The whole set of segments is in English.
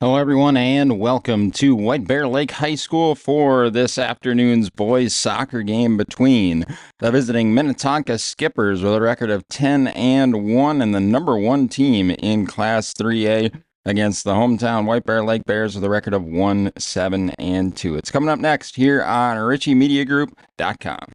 Hello, everyone, and welcome to White Bear Lake High School for this afternoon's boys soccer game between the visiting Minnetonka Skippers with a record of 10-1 and the number one team in Class 3A against the hometown White Bear Lake Bears with a record of 1-7-2. It's coming up next here on RICCIMediaGroup.com.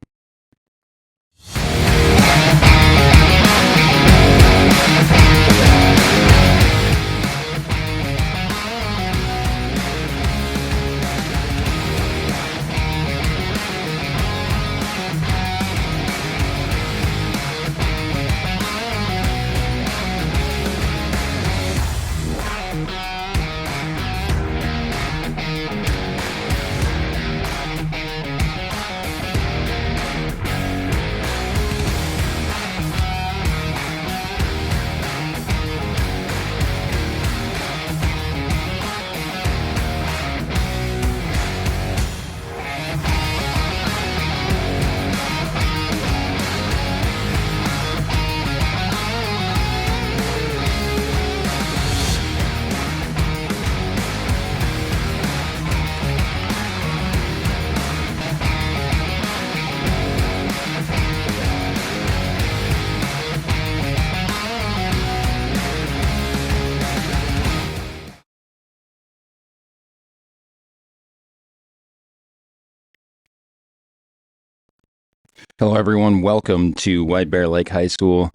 Hello, everyone. Welcome to White Bear Lake High School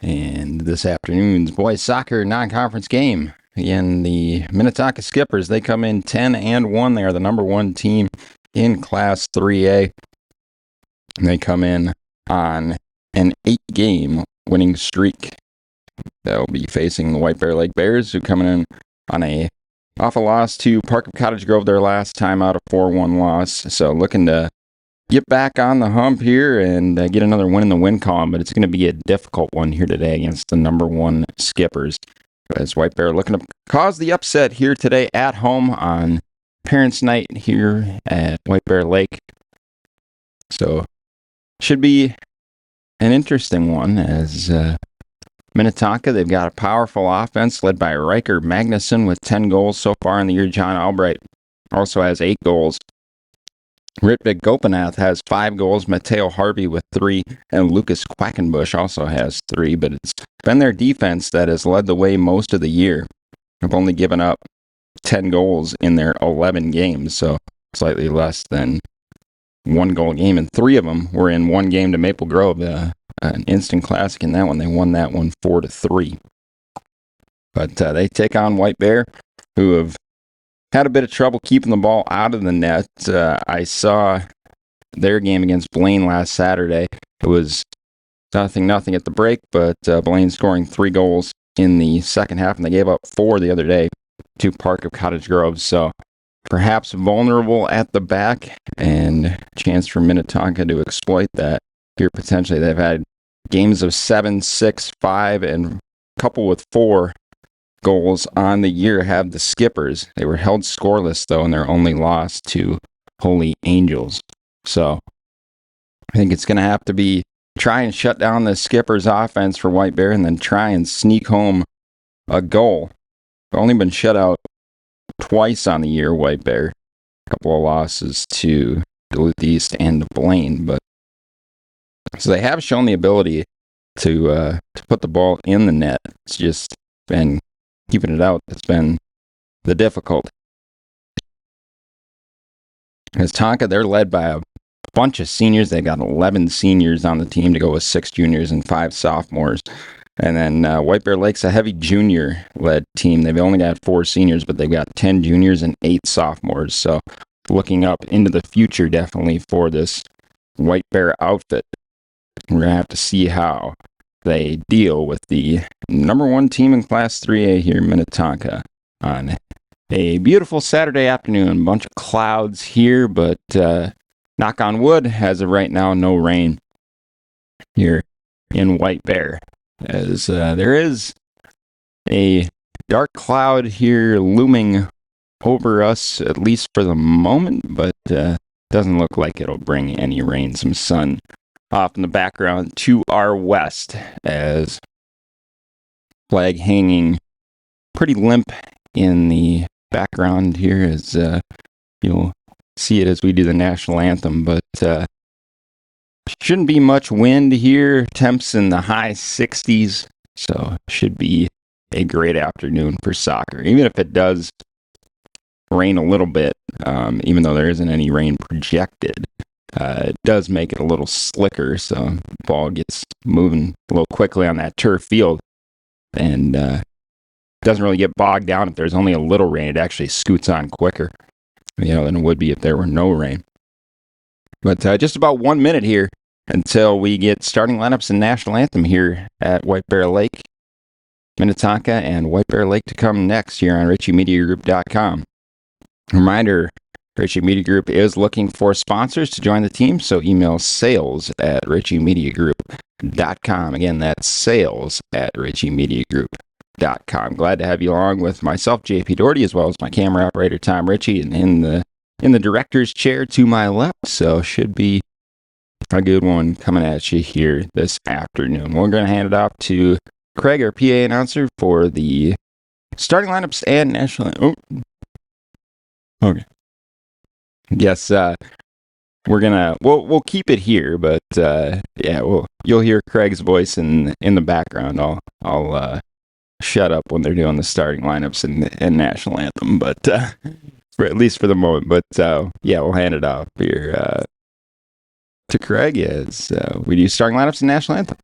and this afternoon's boys soccer non-conference game. Again, the Minnetonka Skippers, they come in 10-1. They are the number one team in Class 3A. And they come in on an 8-game winning streak. They'll be facing the White Bear Lake Bears, who coming in on off a loss to Park of Cottage Grove their last time out, a 4-1 loss. So looking to get back on the hump here and get another win in the win column, but it's going to be a difficult one here today against the number one Skippers. As White Bear looking to cause the upset here today at home on Parents' Night here at White Bear Lake. So should be an interesting one as Minnetonka, they've got a powerful offense led by Riker Magnuson with 10 goals so far in the year. John Albright also has 8 goals. Ritvik Gopinath has 5 goals, Mateo Harvey with 3, and Lucas Quackenbush also has 3, but it's been their defense that has led the way most of the year. They've only given up 10 goals in their 11 games, so slightly less than 1 goal a game, and 3 of them were in one game to Maple Grove, an instant classic in that one. They won that one 4-3. But they take on White Bear, who have had a bit of trouble keeping the ball out of the net. I saw their game against Blaine last Saturday. It was 0-0 at the break, but Blaine scoring 3 goals in the second half, and they gave up 4 the other day to Park of Cottage Grove. So perhaps vulnerable at the back, and chance for Minnetonka to exploit that here potentially. They've had games of 7, 6, 5, and a couple with 4 goals on the year have the Skippers. They were held scoreless, though, in their only loss to Holy Angels. So I think it's going to have to be try and shut down the Skippers' offense for White Bear and then try and sneak home a goal. They've only been shut out twice on the year, White Bear. A couple of losses to Duluth East and Blaine. So they have shown the ability to put the ball in the net. It's just been keeping it out that's been the difficult. As Tonka, they're led by a bunch of seniors. They've got 11 seniors on the team to go with 6 juniors and 5 sophomores. And then White Bear Lake's a heavy junior-led team. They've only got 4 seniors, but they've got 10 juniors and 8 sophomores. So looking up into the future definitely for this White Bear outfit. We're going to have to see how they deal with the number one team in Class 3A here in Minnetonka on a beautiful Saturday afternoon. A bunch of clouds here, but knock on wood, as of right now, no rain here in White Bear. As there is a dark cloud here looming over us, at least for the moment, but doesn't look like it'll bring any rain. Some sun off in the background to our west as flag hanging pretty limp in the background here is you'll see it as we do the national anthem, but shouldn't be much wind here. Temps in the high 60s, so should be a great afternoon for soccer. Even if it does rain a little bit, even though there isn't any rain projected, it does make it a little slicker, so the ball gets moving a little quickly on that turf field, and doesn't really get bogged down if there's only a little rain. It actually scoots on quicker, than it would be if there were no rain. But just about 1 minute here until we get starting lineups and national anthem here at White Bear Lake, Minnetonka, and White Bear Lake to come next here on RICCImediagroup.com. Reminder, RICCI Media Group is looking for sponsors to join the team, so email sales@RICCImediagroup.com. Again, that's sales@RICCImediagroup.com. Glad to have you along with myself, JP Doherty, as well as my camera operator, Tom Ritchie, and in the director's chair to my left, so should be a good one coming at you here this afternoon. We're going to hand it off to Craig, our PA announcer, for the starting lineups and national. Oh, okay. Yes, we'll keep it here, but you'll hear Craig's voice in the background. I'll shut up when they're doing the starting lineups and national anthem, but for at least for the moment. But we'll hand it off here to Craig as we do starting lineups and national anthem.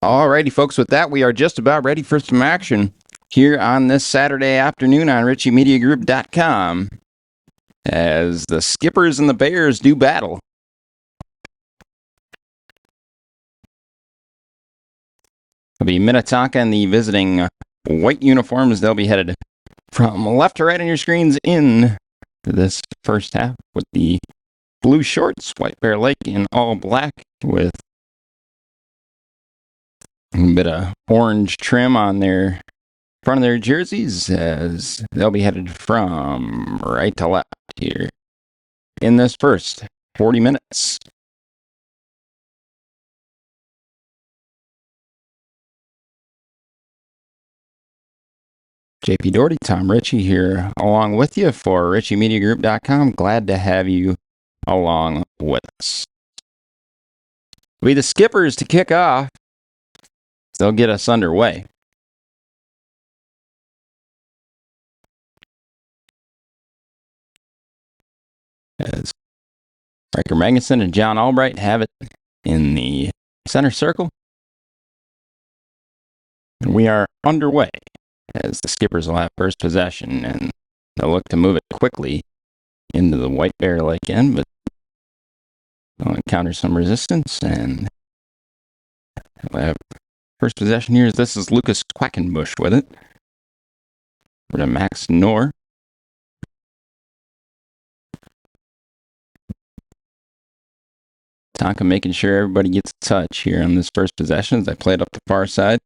Alrighty, folks, with that, we are just about ready for some action here on this Saturday afternoon on RICCImediagroup.com as the Skippers and the Bears do battle. It'll be Minnetonka and the visiting white uniforms. They'll be headed from left to right on your screens in this first half with the blue shorts, White Bear Lake in all black with a bit of orange trim on their front of their jerseys as they'll be headed from right to left here in this first 40 minutes. JP Doherty, Tom Ritchie here along with you for RICCImediagroup.com. Glad to have you along with us. It'll be the Skippers to kick off. They'll get us underway. As Riker Magnuson and John Albright have it in the center circle. And we are underway as the Skippers will have first possession, and they'll look to move it quickly into the White Bear Lake end, but they'll encounter some resistance, and we'll have first possession here. This is Lucas Quackenbush with it. Over to Max Knorr. Tonka making sure everybody gets a touch here on this first possession as I play it up the far side.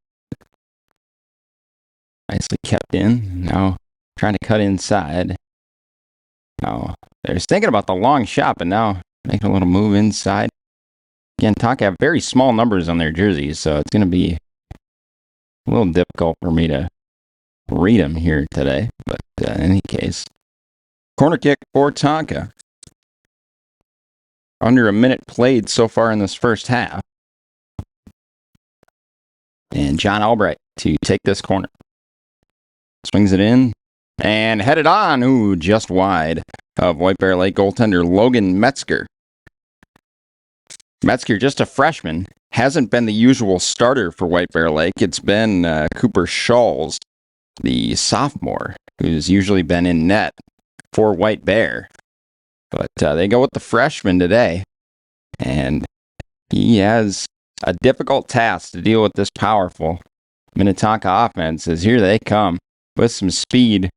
Nicely kept in. Now trying to cut inside. Now they're thinking about the long shot, but now making a little move inside. Again, Tonka have very small numbers on their jerseys, so it's going to be a little difficult for me to read them here today. But in any case, corner kick for Tonka. Under a minute played so far in this first half. And John Albright to take this corner. Swings it in and headed on. Ooh, just wide of White Bear Lake goaltender Logan Metzger. Metzger, just a freshman, hasn't been the usual starter for White Bear Lake. It's been Cooper Schall's, the sophomore, who's usually been in net for White Bear. But they go with the freshman today, and he has a difficult task to deal with this powerful Minnetonka offense as here they come with some speed.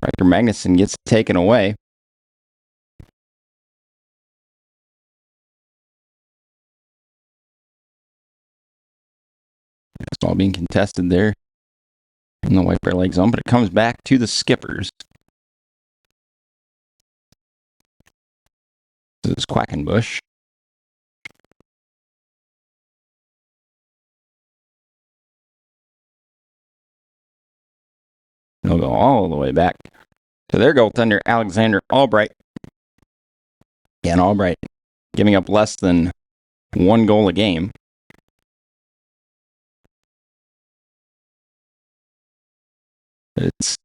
Riker Magnuson gets it taken away. It's all being contested there in the White Bear Lake zone, but it comes back to the Skippers. This is Quackenbush. They'll go all the way back to their goaltender, Alexander Albright. Again, Albright giving up less than one goal a game. It's,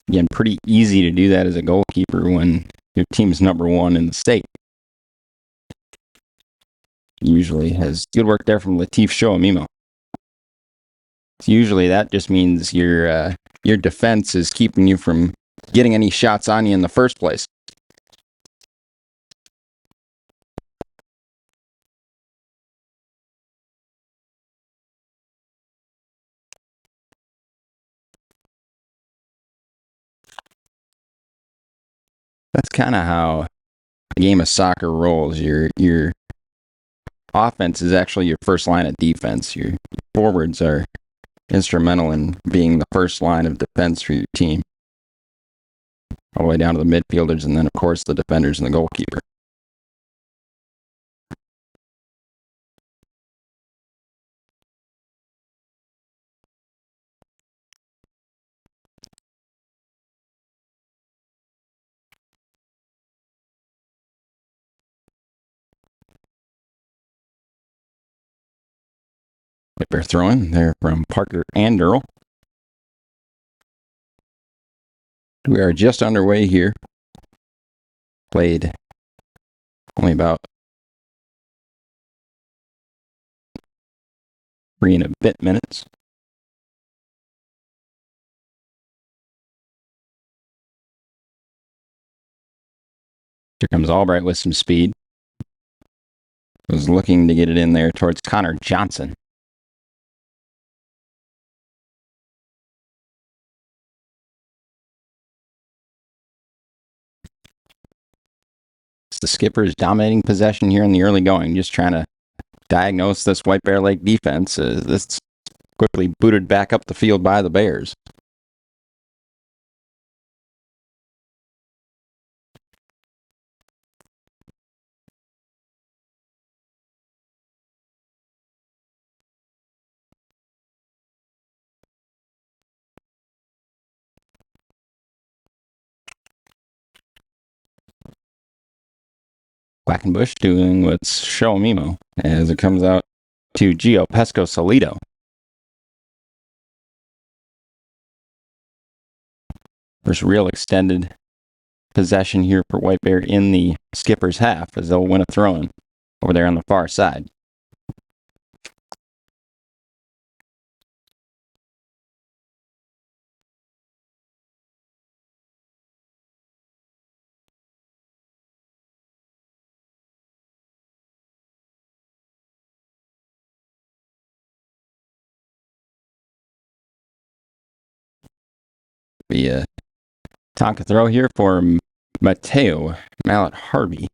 again, pretty easy to do that as a goalkeeper when your team's number one in the state. Usually has good work there from Latif Shoamimo. Usually that just means your defense is keeping you from getting any shots on you in the first place. That's kind of how a game of soccer rolls. Your offense is actually your first line of defense. Your forwards are instrumental in being the first line of defense for your team. All the way down to the midfielders and then, of course, the defenders and the goalkeeper. They're throwing there from Parker and Earl. We are just underway here. Played only about 3 and a bit minutes. Here comes Albright with some speed. Was looking to get it in there towards Connor Johnson. The Skippers dominating possession here in the early going, just trying to diagnose this White Bear Lake defense. This quickly booted back up the field by the Bears. Quackenbush doing what's show Mimo as it comes out to Gio Pesco Solito. First real extended possession here for White Bear in the Skippers half as they'll win a throw-in over there on the far side. Be Tonka throw here for Mateo Mallet Harvey.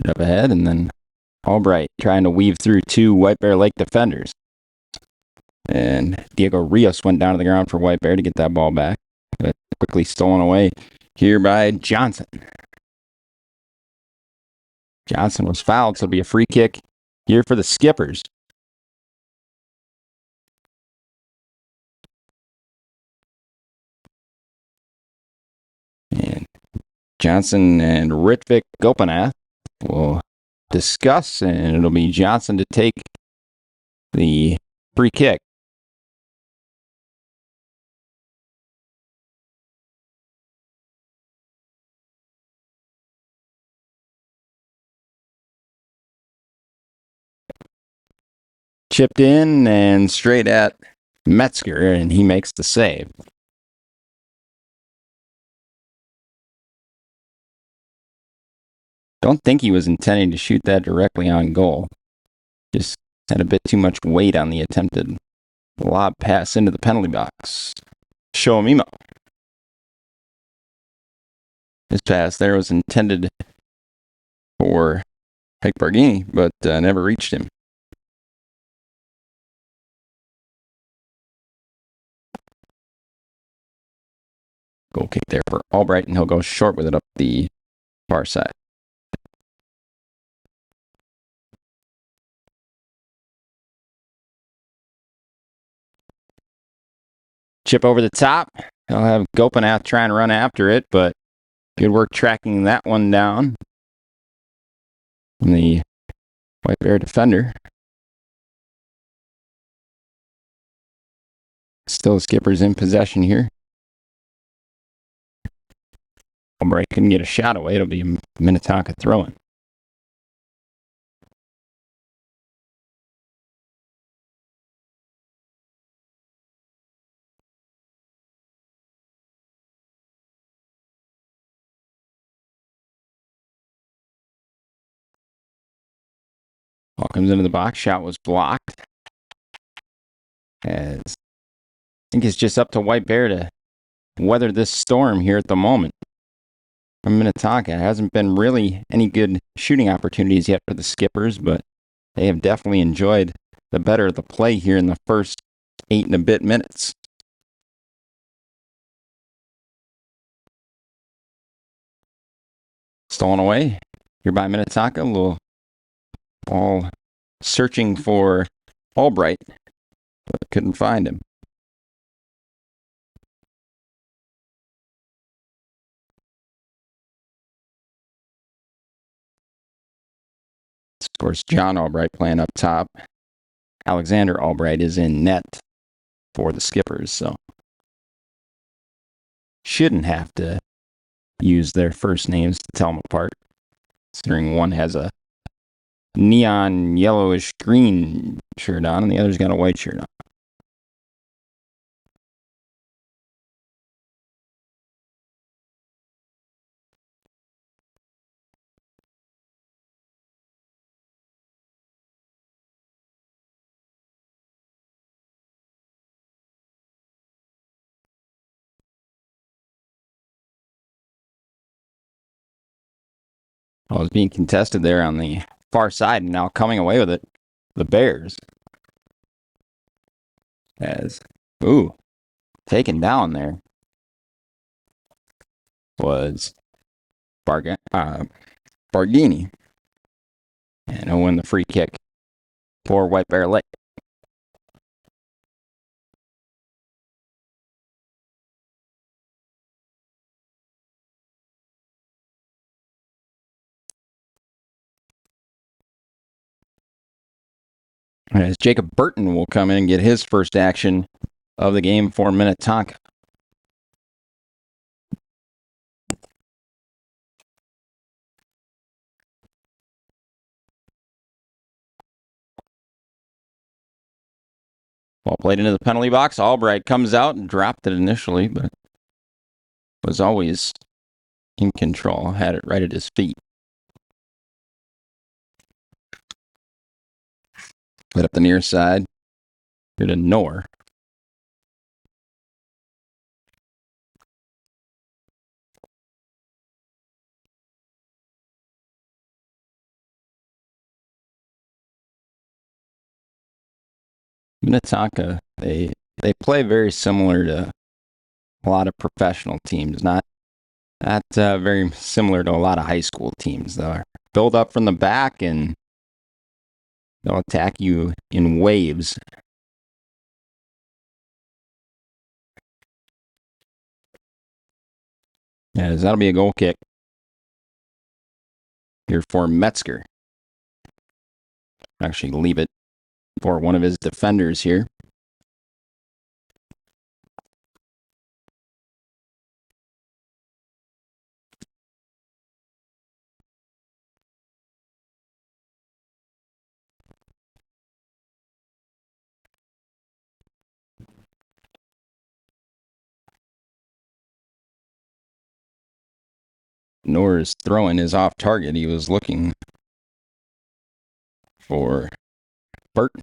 Up ahead, and then Albright trying to weave through 2 White Bear Lake defenders. And Diego Rios went down to the ground for White Bear to get that ball back. But quickly stolen away here by Johnson. Johnson was fouled, so it'll be a free kick here for the Skippers. And Johnson and Ritvik Gopinath will discuss, and it'll be Johnson to take the free kick. Chipped in and straight at Metzger, and he makes the save. Don't think he was intending to shoot that directly on goal. Just had a bit too much weight on the attempted lob pass into the penalty box. Show Mimo. His pass there was intended for Hank Barghini, but never reached him. Goal kick there for Albright, and he'll go short with it up the far side. Chip over the top. He'll have Gopinath trying to run after it, but good work tracking that one down from the White Bear defender. Still the Skippers in possession here. Albright couldn't get a shot away. It'll be a Minnetonka throw-in. Ball comes into the box. Shot was blocked. As I think it's just up to White Bear to weather this storm here at the moment. From Minnetonka, it hasn't been really any good shooting opportunities yet for the Skippers, but they have definitely enjoyed the better of the play here in the first 8 and a bit minutes. Stolen away here by Minnetonka. A little ball searching for Albright, but couldn't find him. course, John Albright playing up top. Alexander Albright is in net for the Skippers, so shouldn't have to use their first names to tell them apart, considering one has a neon yellowish green shirt on and the other's got a white shirt on. Well, it's being contested there on the far side, and now coming away with it, the Bears. Taken down there was Bargini. And he'll win the free kick for White Bear Lake. As Jacob Burton will come in and get his first action of the game for Minnetonka. Ball played into the penalty box. Albright comes out and dropped it initially, but was always in control. Had it right at his feet. Put up the near side. Here to Knorr. Minnetonka, they play very similar to a lot of professional teams. Not very similar to a lot of high school teams. They'll build up from the back and they'll attack you in waves. As that'll be a goal kick here for Metzger. Actually leave it for one of his defenders here. Knorr's throwing is off target. He was looking for Burton.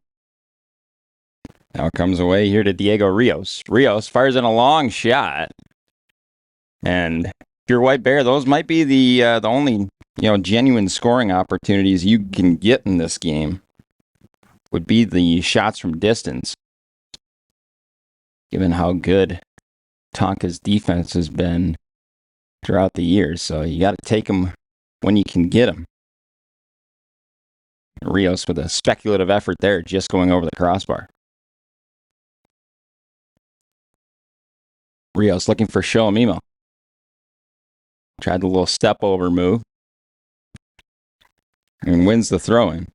Now it comes away here to Diego Rios. Rios fires in a long shot. And if you're White Bear, those might be the only genuine scoring opportunities you can get in this game. Would be the shots from distance. Given how good Tonka's defense has been throughout the years. So you got to take them when you can get them. Rios with a speculative effort there, just going over the crossbar. Rios looking for Shoamimo. Tried the little step over move. And wins the throw-in.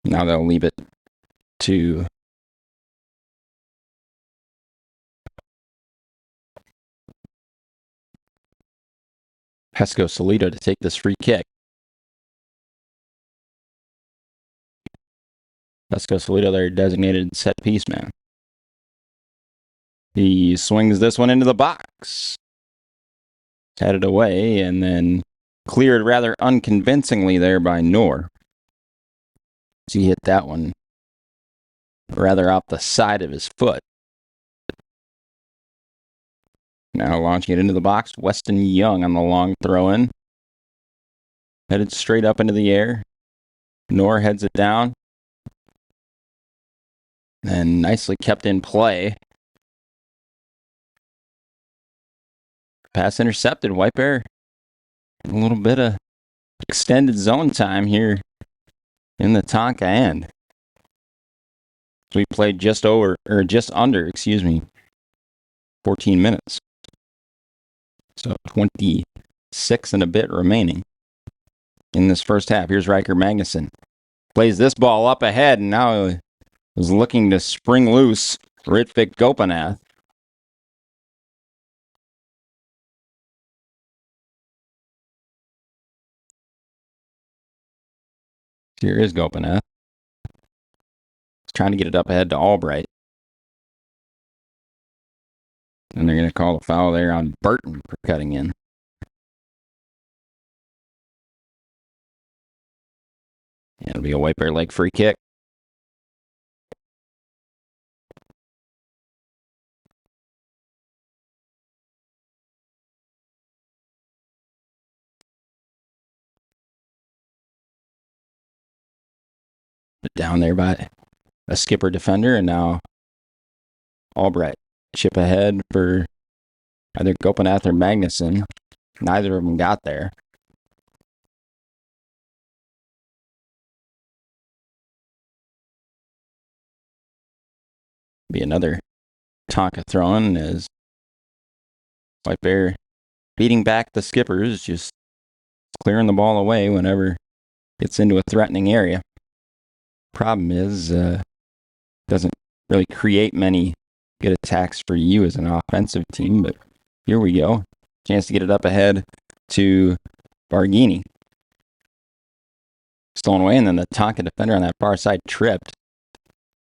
Now they'll leave it to Pesco Solito to take this free kick. Pesco Solito, their designated set piece man. He swings this one into the box. Headed away and then cleared rather unconvincingly there by Knorr. So he hit that one rather off the side of his foot. Now launching it into the box, Weston Young on the long throw-in. Headed straight up into the air. Knorr heads it down. And nicely kept in play. Pass intercepted. White Bear. A little bit of extended zone time here in the Tonka end. We played just under 14 minutes. So 26 and a bit remaining in this first half. Here's Riker Magnuson. Plays this ball up ahead, and now is looking to spring loose Ritvik Gopinath. Here is Gopinath. He's trying to get it up ahead to Albright. And they're going to call a foul there on Burton for cutting in. It'll be a White Bear Lake free kick. Down there by a skipper defender, and now Albright. Chip ahead for either Gopinath or Magnuson. Neither of them got there. Be another Tonka throw-in as White Bear beating back the skippers, just clearing the ball away whenever it gets into a threatening area. Problem is, doesn't really create many good attacks for you as an offensive team, but here we go. Chance to get it up ahead to Barghini. Stolen away, and then the Tonka defender on that far side tripped.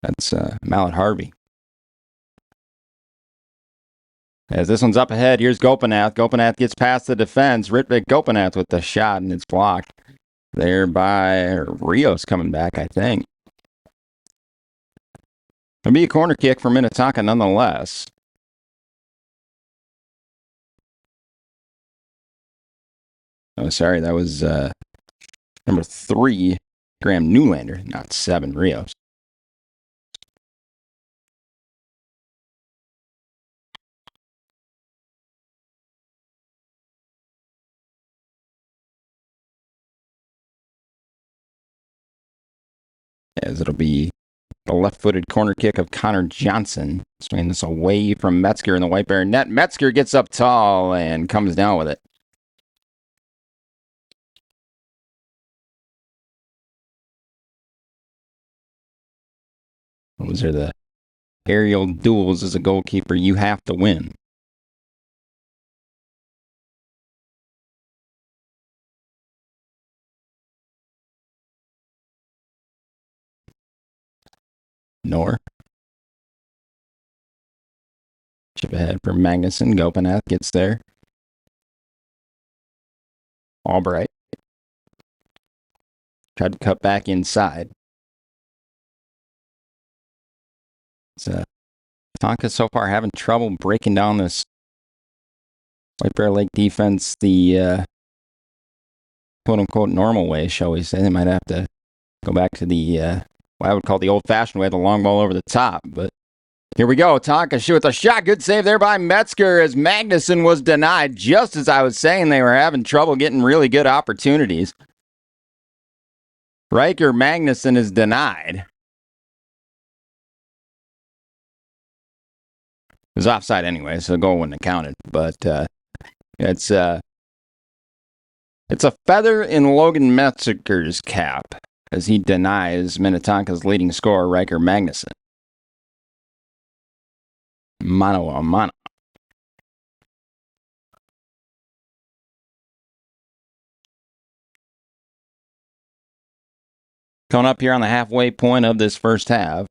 That's Mallet Harvey. As this one's up ahead, here's Gopinath. Gopinath gets past the defense. Ritvik Gopinath with the shot, and it's blocked there by Rios coming back, I think. It'll be a corner kick for Minnetonka nonetheless. Oh, sorry, that was number 3, Graham Newlander, not 7, Rios. As it'll be the left-footed corner kick of Connor Johnson. Swinging this away from Metzger in the White Bear net. Metzger gets up tall and comes down with it. Those are the aerial duels as a goalkeeper you have to win. Nor. Chip ahead for Magnuson. Gopinath gets there. Albright. Tried to cut back inside. So, Tonka so far having trouble breaking down this White Bear Lake defense the quote-unquote normal way, shall we say. They might have to go back to the, what I would call the old-fashioned way, the long ball over the top. But here we go. Tonka shoot with a shot. Good save there by Metzger as Magnuson was denied. Just as I was saying, they were having trouble getting really good opportunities. Riker Magnuson is denied. It was offside anyway, so the goal wouldn't have counted. But it's a feather in Logan Metzger's cap as he denies Minnetonka's leading scorer, Riker Magnuson. Mano a mano. Coming up here on the halfway point of this first half,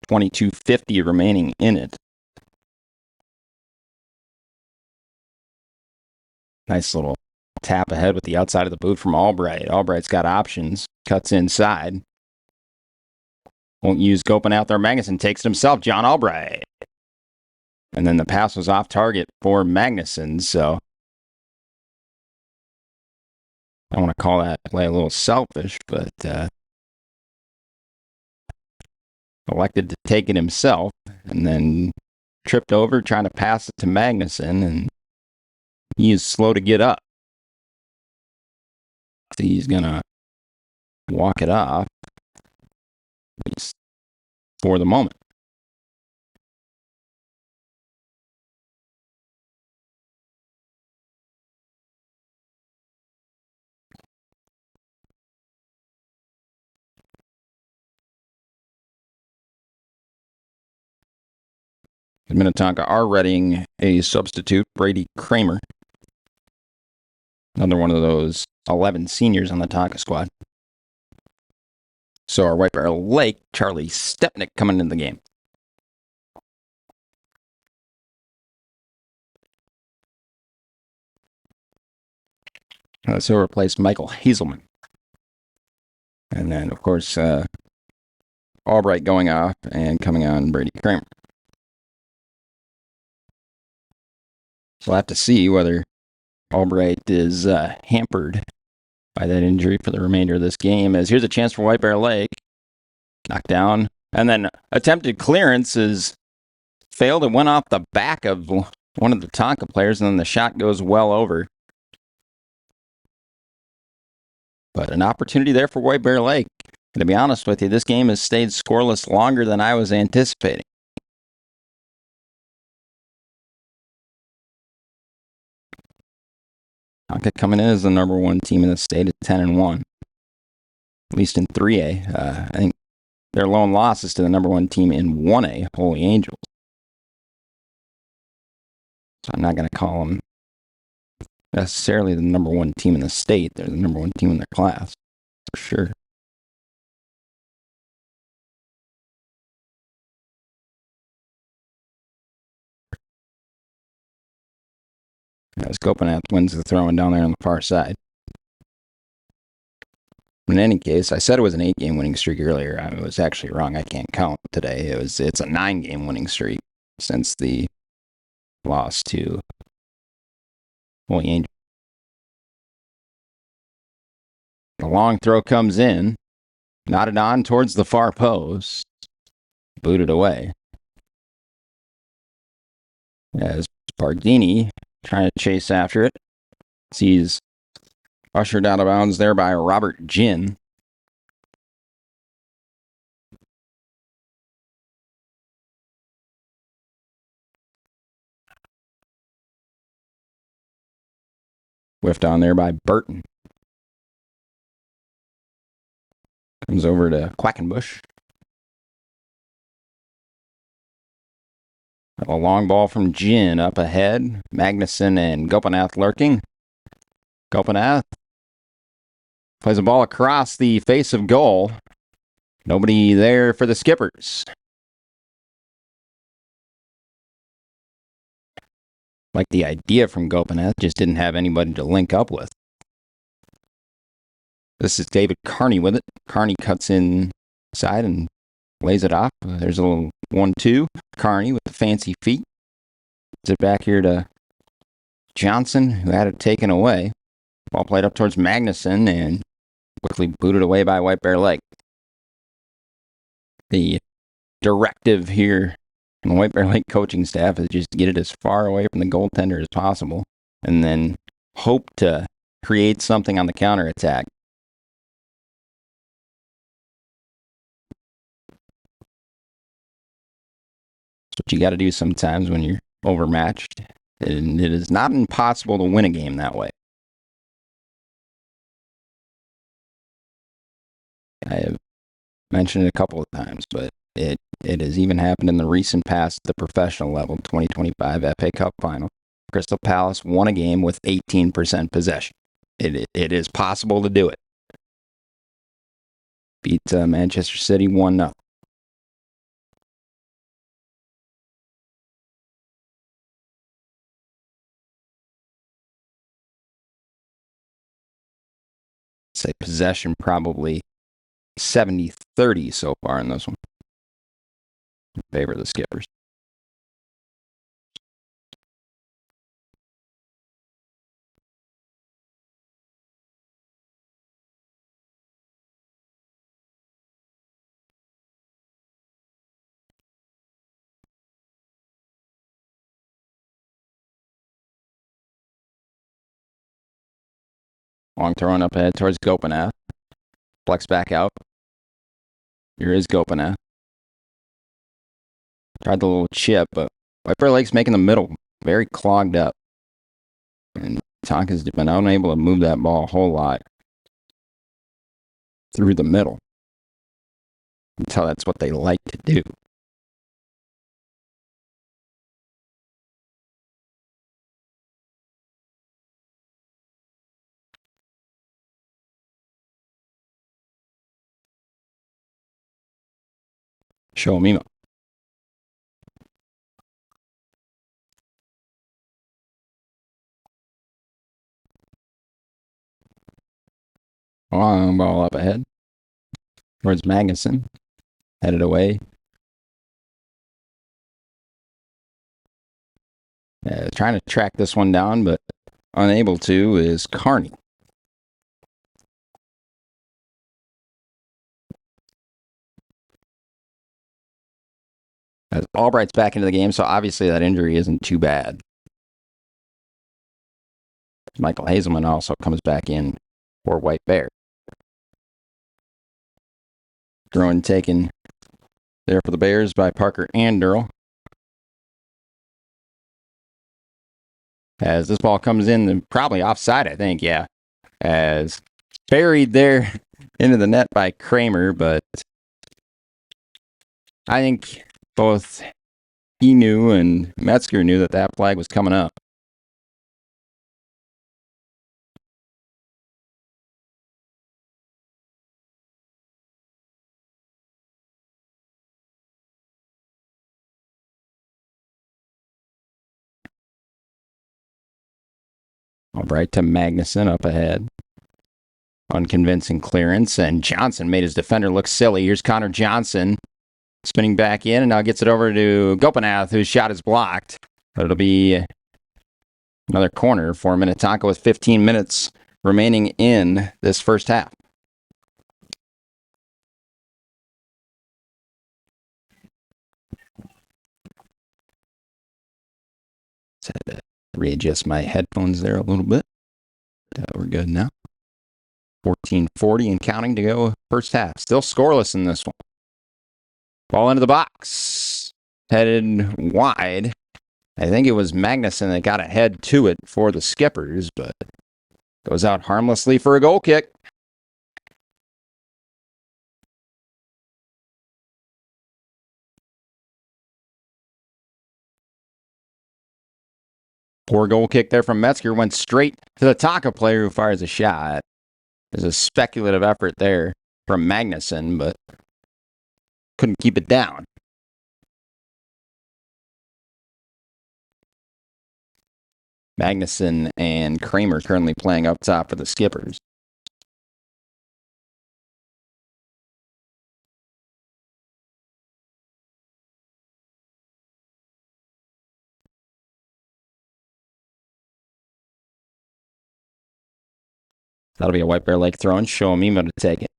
22:50 remaining in it. Nice little tap ahead with the outside of the boot from Albright. Albright's got options. Cuts inside. Won't use Gopinath there. Magnuson takes it himself. John Albright. And then the pass was off target for Magnuson. So I want to call that play a little selfish, but elected to take it himself and then tripped over trying to pass it to Magnuson, and he is slow to get up. So he's going to walk it off for the moment. The Minnetonka are readying a substitute, Brady Kramer. Another one of those 11 seniors on the Tonka squad. So our White Bear Lake, Charlie Stepnick coming into the game. So replaced Michael Hazelman. And then, of course, Albright going off and coming on Brady Kramer. So we'll have to see whether Albright is hampered by that injury for the remainder of this game. As here's a chance for White Bear Lake. Knocked down. And then attempted clearance is failed and went off the back of one of the Tonka players, and then the shot goes well over. But an opportunity there for White Bear Lake. And to be honest with you, this game has stayed scoreless longer than I was anticipating. Tonka coming in as the number one team in the state at 10-1, at least in 3A. I think their lone loss is to the number one team in 1A, Holy Angels. So I'm not going to call them necessarily the number one team in the state. They're the number one team in their class, for sure. As Gopinath wins the throwing down there on the far side. In any case, I said it was an 8-game winning streak earlier. I was actually wrong. I can't count today. It's a 9-game winning streak since the loss to Holy Angel. The long throw comes in, nodded on towards the far post, booted away. As Pardini trying to chase after it. He's ushered out of bounds there by Robert Ginn. Whiffed on there by Burton. Comes over to Quackenbush. A long ball from Ginn up ahead. Magnuson and Gopinath lurking. Gopinath plays a ball across the face of goal. Nobody there for the Skippers. Like the idea from Gopinath, just didn't have anybody to link up with. This is David Carney with it. Carney cuts inside and lays it off. There's a little 1-2. Carney with the fancy feet. Gets it back here to Johnson, who had it taken away. Ball played up towards Magnuson and quickly booted away by White Bear Lake. The directive here from the White Bear Lake coaching staff is just get it as far away from the goaltender as possible and then hope to create something on the counterattack. That's what you got to do sometimes when you're overmatched. And it is not impossible to win a game that way. I have mentioned it a couple of times, but it has even happened in the recent past at the professional level, 2025 FA Cup final. Crystal Palace won a game with 18% possession. It is possible to do it. Beat Manchester City 1-0. Say possession probably 70-30 so far in this one. In favor of the Skippers. Long throwing up ahead towards Gopinath. Flex back out. Here is Gopinath. Tried the little chip, but White Bear Lake's making the middle very clogged up. And Tonka's been unable to move that ball a whole lot through the middle. You can tell that's what they like to do. Show me. Long ball up ahead towards Magnuson. Headed away. Trying to track this one down, but unable to is Carney. As Albright's back into the game, so obviously that injury isn't too bad. Michael Hazelman also comes back in for White Bear. Throw and taken there for the Bears by Parker Anderl. As this ball comes in, probably offside, I think, yeah. As buried there into the net by Kramer, but I think both he knew and Metzger knew that that flag was coming up. All right to Magnuson up ahead. Unconvincing clearance, and Johnson made his defender look silly. Here's Connor Johnson spinning back in, and now gets it over to Gopinath, whose shot is blocked. But it'll be another corner for Minnetonka with 15 minutes remaining in this first half. Just had to readjust my headphones there a little bit. We're good now. 14:40 and counting to go first half. Still scoreless in this one. Ball into the box. Headed wide. I think it was Magnuson that got ahead to it for the Skippers, but goes out harmlessly for a goal kick. Poor goal kick there from Metzger. Went straight to the Taka player who fires a shot. There's a speculative effort there from Magnuson, but couldn't keep it down. Magnuson and Kramer currently playing up top for the Skippers. That'll be a White Bear Lake throw and show him to take it.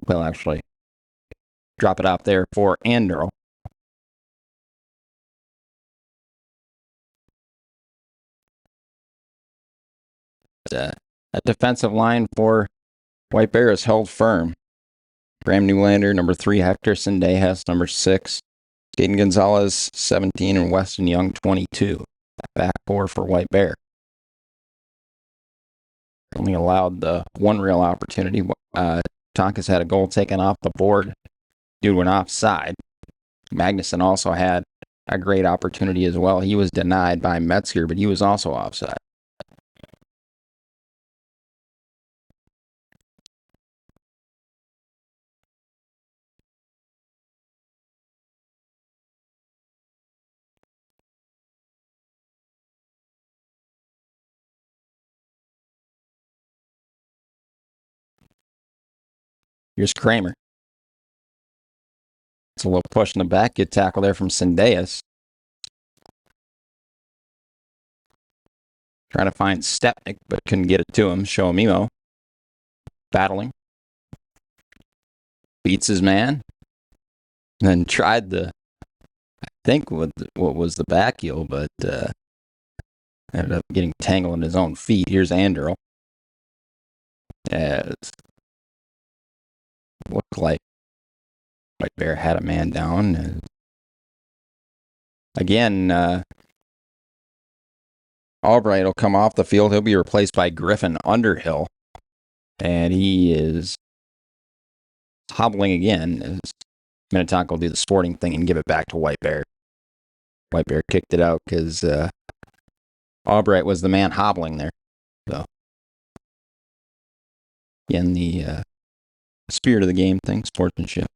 They'll actually drop it out there for Anderl. That defensive line for White Bear is held firm. Graham Newlander, number 3, Hector Sendejas, number 6, Caden Gonzalez, 17, and Weston Young, 22. Back 4 for White Bear. Only allowed the one real opportunity. Tonka's had a goal taken off the board due to an offside. Magnuson also had a great opportunity as well. He was denied by Metzger, but he was also offside. Here's Kramer. It's a little push in the back. Good tackle there from Sendejas. Trying to find Stepnick, but couldn't get it to him. Shoamimo battling. Beats his man. And then tried the, I think, what was the back heel, but ended up getting tangled in his own feet. Here's Anderl. As looked like White Bear had a man down. Again, Albright will come off the field. He'll be replaced by Griffin Underhill. And he is hobbling again. As Minnetonka will do the sporting thing and give it back to White Bear. White Bear kicked it out because Albright was the man hobbling there. So, again, the spirit of the game thing, sportsmanship.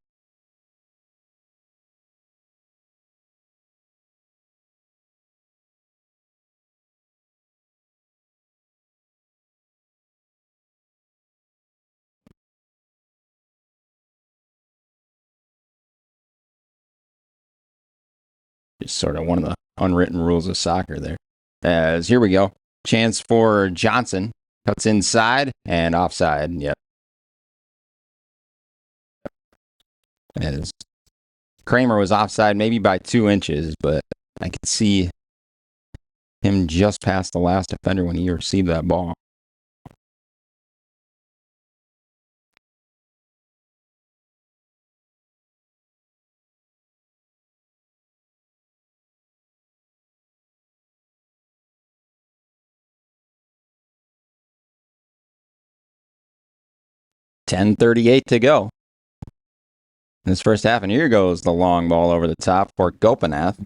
Just sort of one of the unwritten rules of soccer there. As here we go. Chance for Johnson. Cuts inside and offside. Yep. As Kramer was offside maybe by 2 inches, but I could see him just past the last defender when he received that ball. .38 to go. In this first half, and here goes the long ball over the top for Gopinath.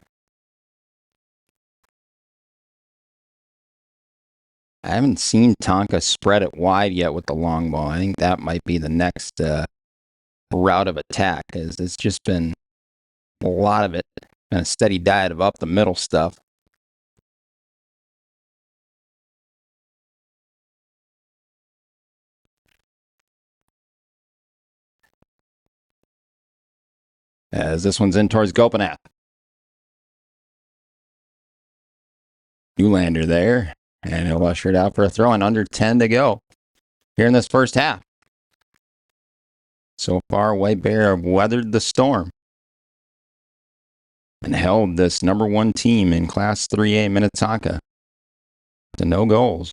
I haven't seen Tonka spread it wide yet with the long ball. I think that might be the next route of attack. It's just been a lot of it, and a steady diet of up the middle stuff. As this one's in towards Gopinath. Newlander there, and he'll usher it out for a throw, and under 10 to go here in this first half. So far, White Bear have weathered the storm and held this number 1 team in Class 3A Minnetonka to no goals.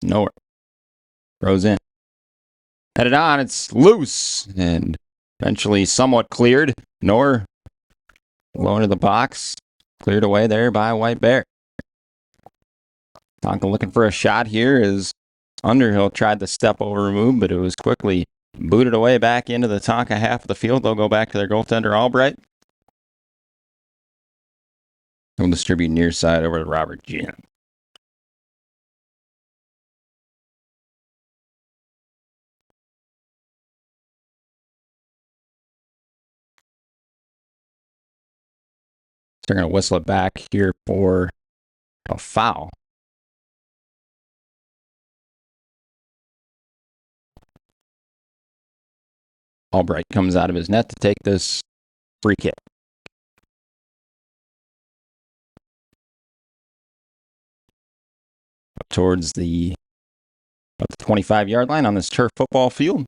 Nowhere. Throws in. Headed on, it's loose, and eventually somewhat cleared. Nor low into the box. Cleared away there by White Bear. Tonka looking for a shot here as Underhill tried to step over move, but it was quickly booted away back into the Tonka half of the field. They'll go back to their goaltender, Albright. He'll distribute near side over to Robert Ginn. They're going to whistle it back here for a foul. Albright comes out of his net to take this free kick. Up towards the 25-yard line on this turf football field.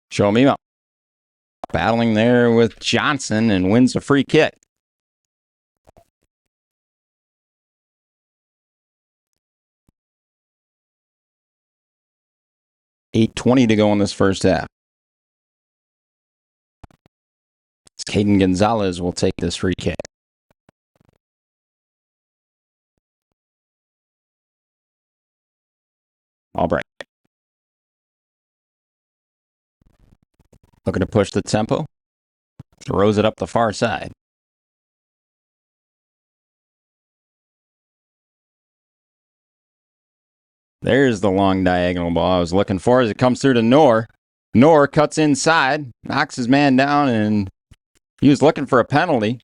Show me up. Battling there with Johnson and wins a free kick. .8:20 to go in this first half. Caden Gonzalez will take this free kick. Albright. Looking to push the tempo. Throws it up the far side. There's the long diagonal ball I was looking for as it comes through to Knorr. Knorr cuts inside, knocks his man down, and he was looking for a penalty.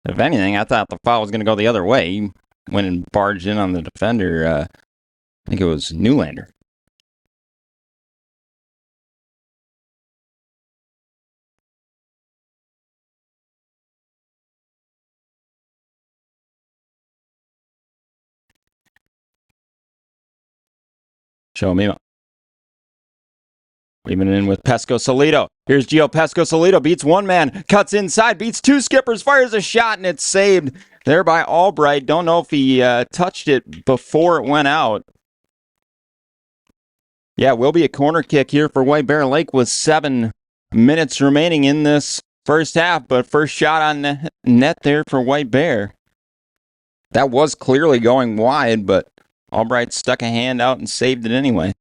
If anything, I thought the foul was going to go the other way. He went and barged in on the defender. I think it was Newlander. Show me up. Weaving in with Pesco Solido. Here's Gio Pesco Solido. Beats one man. Cuts inside. Beats two skippers. Fires a shot, and it's saved there by Albright. Don't know if he touched it before it went out. Yeah, will be a corner kick here for White Bear Lake with 7 minutes remaining in this first half. But first shot on net there for White Bear. That was clearly going wide, but Albright stuck a hand out and saved it anyway.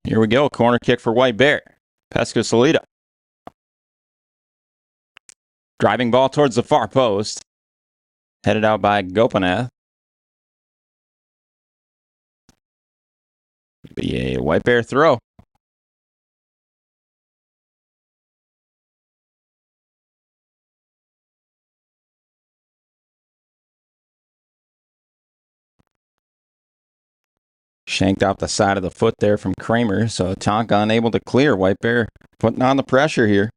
Here we go, corner kick for White Bear. Pesco Solido. Driving ball towards the far post. Headed out by Gopinath. Be a White Bear throw. Shanked off the side of the foot there from Kramer, so Tonka unable to clear. White Bear putting on the pressure here.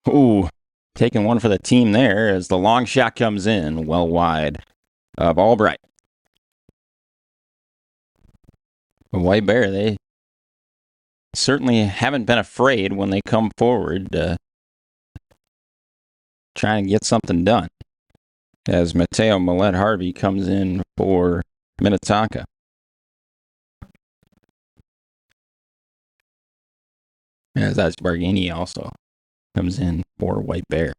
Ooh, taking one for the team there as the long shot comes in well wide of Albright. The White Bear, they certainly haven't been afraid when they come forward trying to get something done. As Mateo Millette Harvey comes in for Minnetonka. As that's Bargini also comes in for White Bear.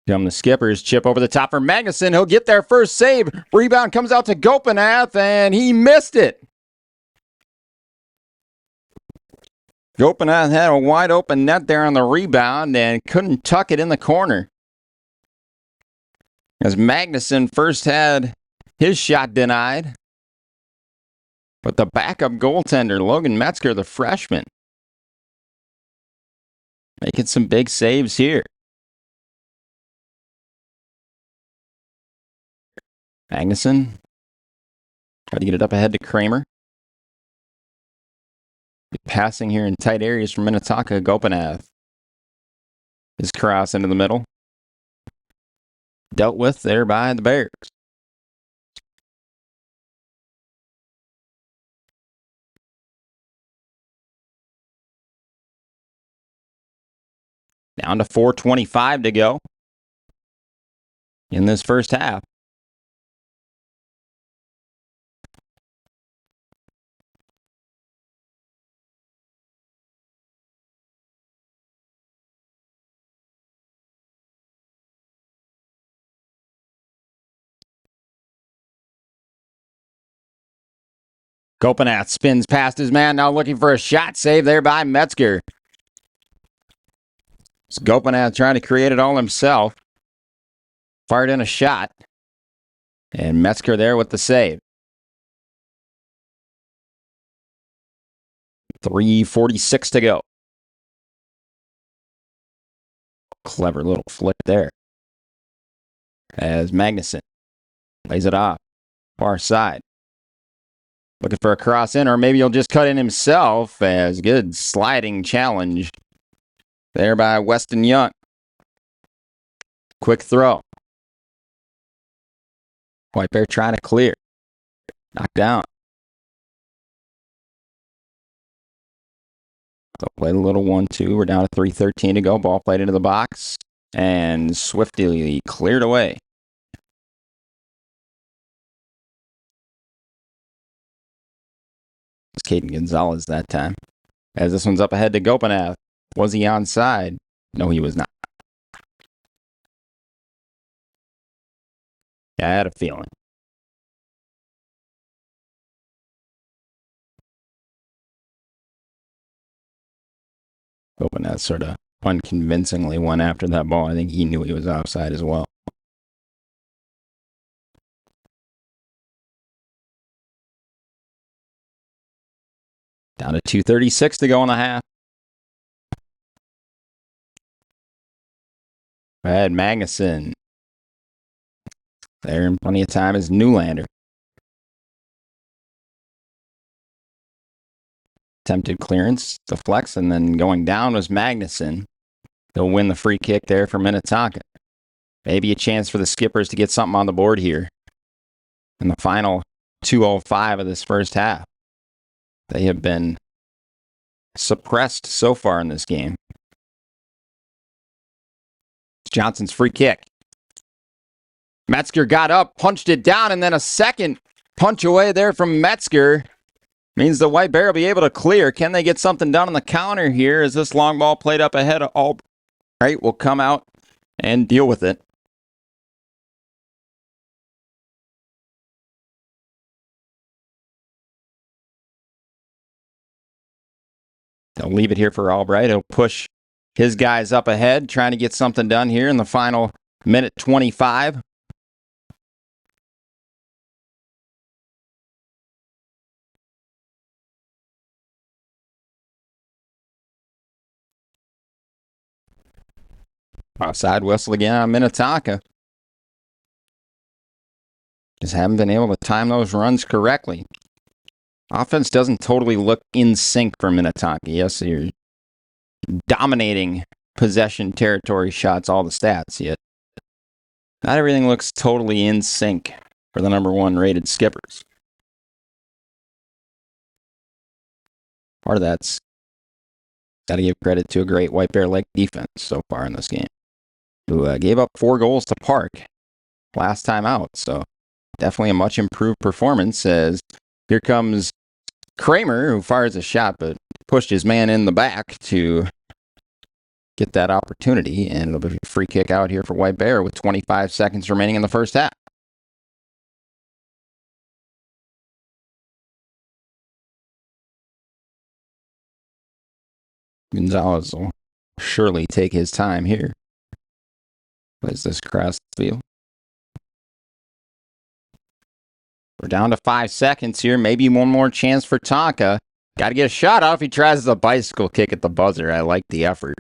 Come the Skippers, chip over the top for Magnuson. He'll get their first save. Rebound comes out to Gopinath, and he missed it. Gopinath had a wide open net there on the rebound and couldn't tuck it in the corner. As Magnuson first had his shot denied. But the backup goaltender, Logan Metzger, the freshman, making some big saves here. Magnuson try to get it up ahead to Kramer. Passing here in tight areas from Minnetonka. Gopinath. His cross into the middle. Dealt with there by the Bears. Down to 4:25 to go in this first half. Gopinath spins past his man, now looking for a shot save there by Metzger. It's Gopinath trying to create it all himself. Fired in a shot. And Metzger there with the save. 3:46 to go. Clever little flick there. As Magnuson lays it off. Far side. Looking for a cross in, or maybe he'll just cut in himself. As good sliding challenge there by Weston Young. Quick throw. White Bear trying to clear. Knocked down. So played a little 1-2. We're down to 3:13 to go. Ball played into the box. And swiftly cleared away. It's Caden Gonzalez that time. As this one's up ahead to Gopinath. Was he onside? No, he was not. Yeah, I had a feeling. Gopinath sort of unconvincingly went after that ball. I think he knew he was offside as well. Down to 2:36 to go in the half. Brad Magnuson. There in plenty of time is Newlander. Attempted clearance, the flex, and then going down was Magnuson. They'll win the free kick there for Minnetonka. Maybe a chance for the Skippers to get something on the board here in the final 2:05 of this first half. They have been suppressed so far in this game. It's Johnson's free kick. Metzger got up, punched it down, and then a second punch away there from Metzger. Means the White Bear will be able to clear. Can they get something done on the counter here as this long ball played up ahead of Albright will come out and deal with it. They'll leave it here for Albright. He'll push his guys up ahead, trying to get something done here in the final minute 25. Offside whistle again on Minnetonka. Just haven't been able to time those runs correctly. Offense doesn't totally look in sync for Minnetonka. Yes, you're dominating possession, territory, shots, all the stats, yet not everything looks totally in sync for the number 1 rated Skippers. Part of that's got to give credit to a great White Bear Lake defense so far in this game, who gave up 4 goals to Park last time out. So definitely a much improved performance, as here comes Kramer, who fires a shot but pushed his man in the back to get that opportunity, and it'll be a free kick out here for White Bear with 25 seconds remaining in the first half. Gonzalez will surely take his time here. Plays this across the field. We're down to 5 seconds here. Maybe one more chance for Tonka. Got to get a shot off. He tries the bicycle kick at the buzzer. I like the effort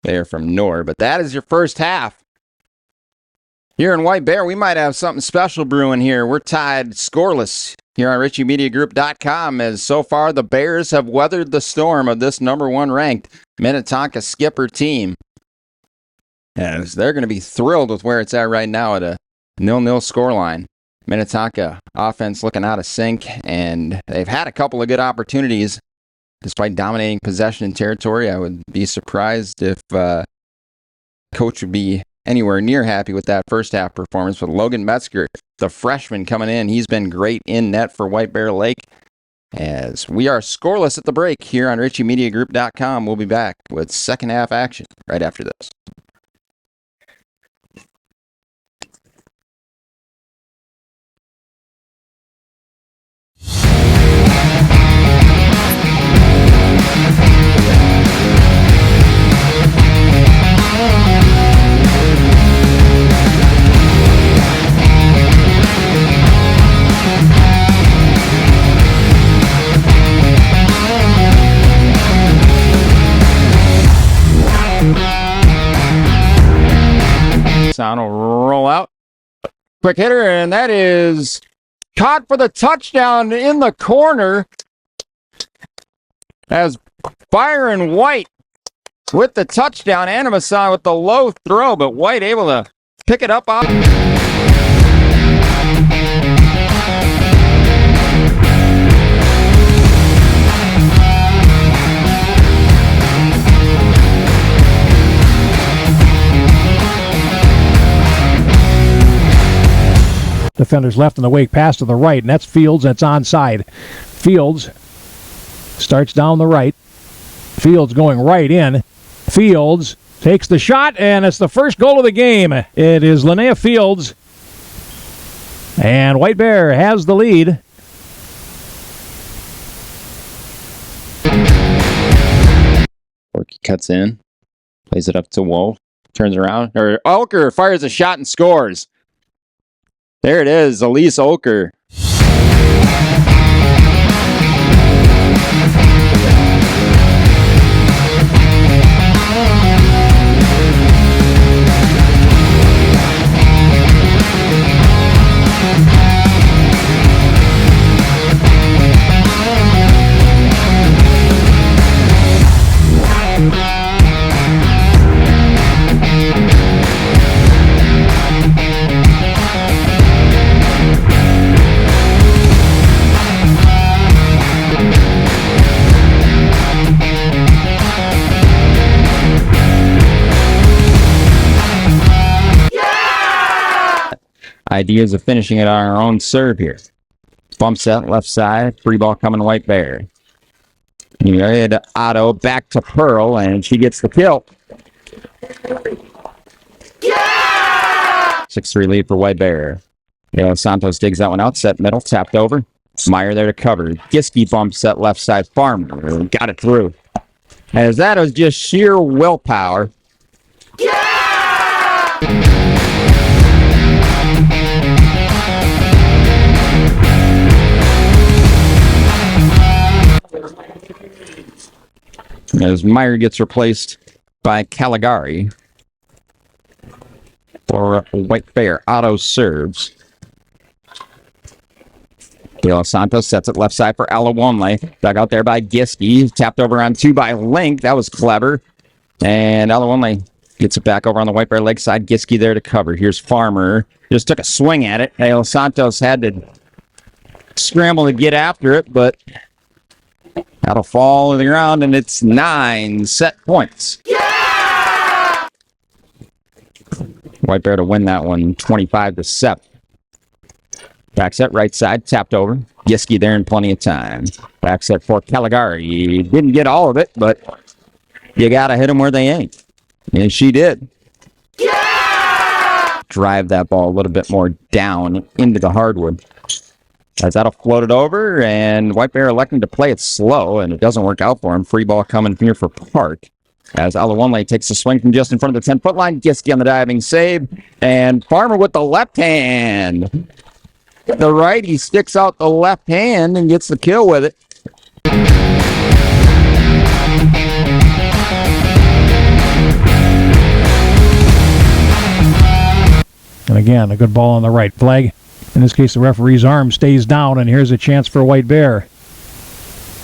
there from Noor. But that is your first half. Here in White Bear, we might have something special brewing here. We're tied scoreless here on RICCImediagroup.com, as so far the Bears have weathered the storm of this number 1 ranked Minnetonka Skipper team. As they're going to be thrilled with where it's at right now at a 0-0 scoreline. Minnetonka offense looking out of sync, and they've had a couple of good opportunities despite dominating possession and territory. I would be surprised if coach would be anywhere near happy with that first half performance. But Logan Metzger, the freshman coming in, he's been great in net for White Bear Lake. As we are scoreless at the break here on RICCImediagroup.com, we'll be back with second half action right after this. Sound will roll out. Quick hitter, and that is caught for the touchdown in the corner, as Byron White with the touchdown. Animason with the low throw, but White able to pick it up off. Defenders left in the wake, pass to the right, and that's Fields. That's onside. Fields starts down the right. Fields going right in. Fields takes the shot, and it's the first goal of the game. It is Linnea Fields, and White Bear has the lead. Orky cuts in, plays it up to Wolf, turns around, or Olker fires a shot and scores. There it is, Elise Olker. Ideas of finishing it on our own serve here. Bump set left side. Free ball coming White Bear. Here to Otto, back to Pearl, and she gets the kill. 6-3 lead for White Bear. Santos digs that one out. Set middle, tapped over. Meyer there to cover. Giske bump set left side. Farmer got it through. As that was just sheer willpower. As Meyer gets replaced by Caligari. for White Bear. Otto serves. De Los Santos sets it left side for Alawonle. Dug out there by Giske. Tapped over on 2 by Link. That was clever. And Alawonle gets it back over on the White Bear leg side. Giske there to cover. Here's Farmer. Just took a swing at it. De Los Santos had to scramble to get after it, but that'll fall to the ground, and it's 9 set points. Yeah! White Bear to win that one, 25-7. Back set right side, tapped over. Giske there in plenty of time. Back set for Caligari. Didn't get all of it, but you got to hit them where they ain't. And she did. Yeah! Drive that ball a little bit more down into the hardwood. As that'll float it over, and White Bear electing to play it slow, and it doesn't work out for him. Free ball coming here for Park. As Alawonle takes a swing from just in front of the 10-foot line. Giske on the diving save, and Farmer with the left hand. The righty sticks out the left hand and gets the kill with it. And again, a good ball on the right. Flag. In this case, the referee's arm stays down, and here's a chance for White Bear.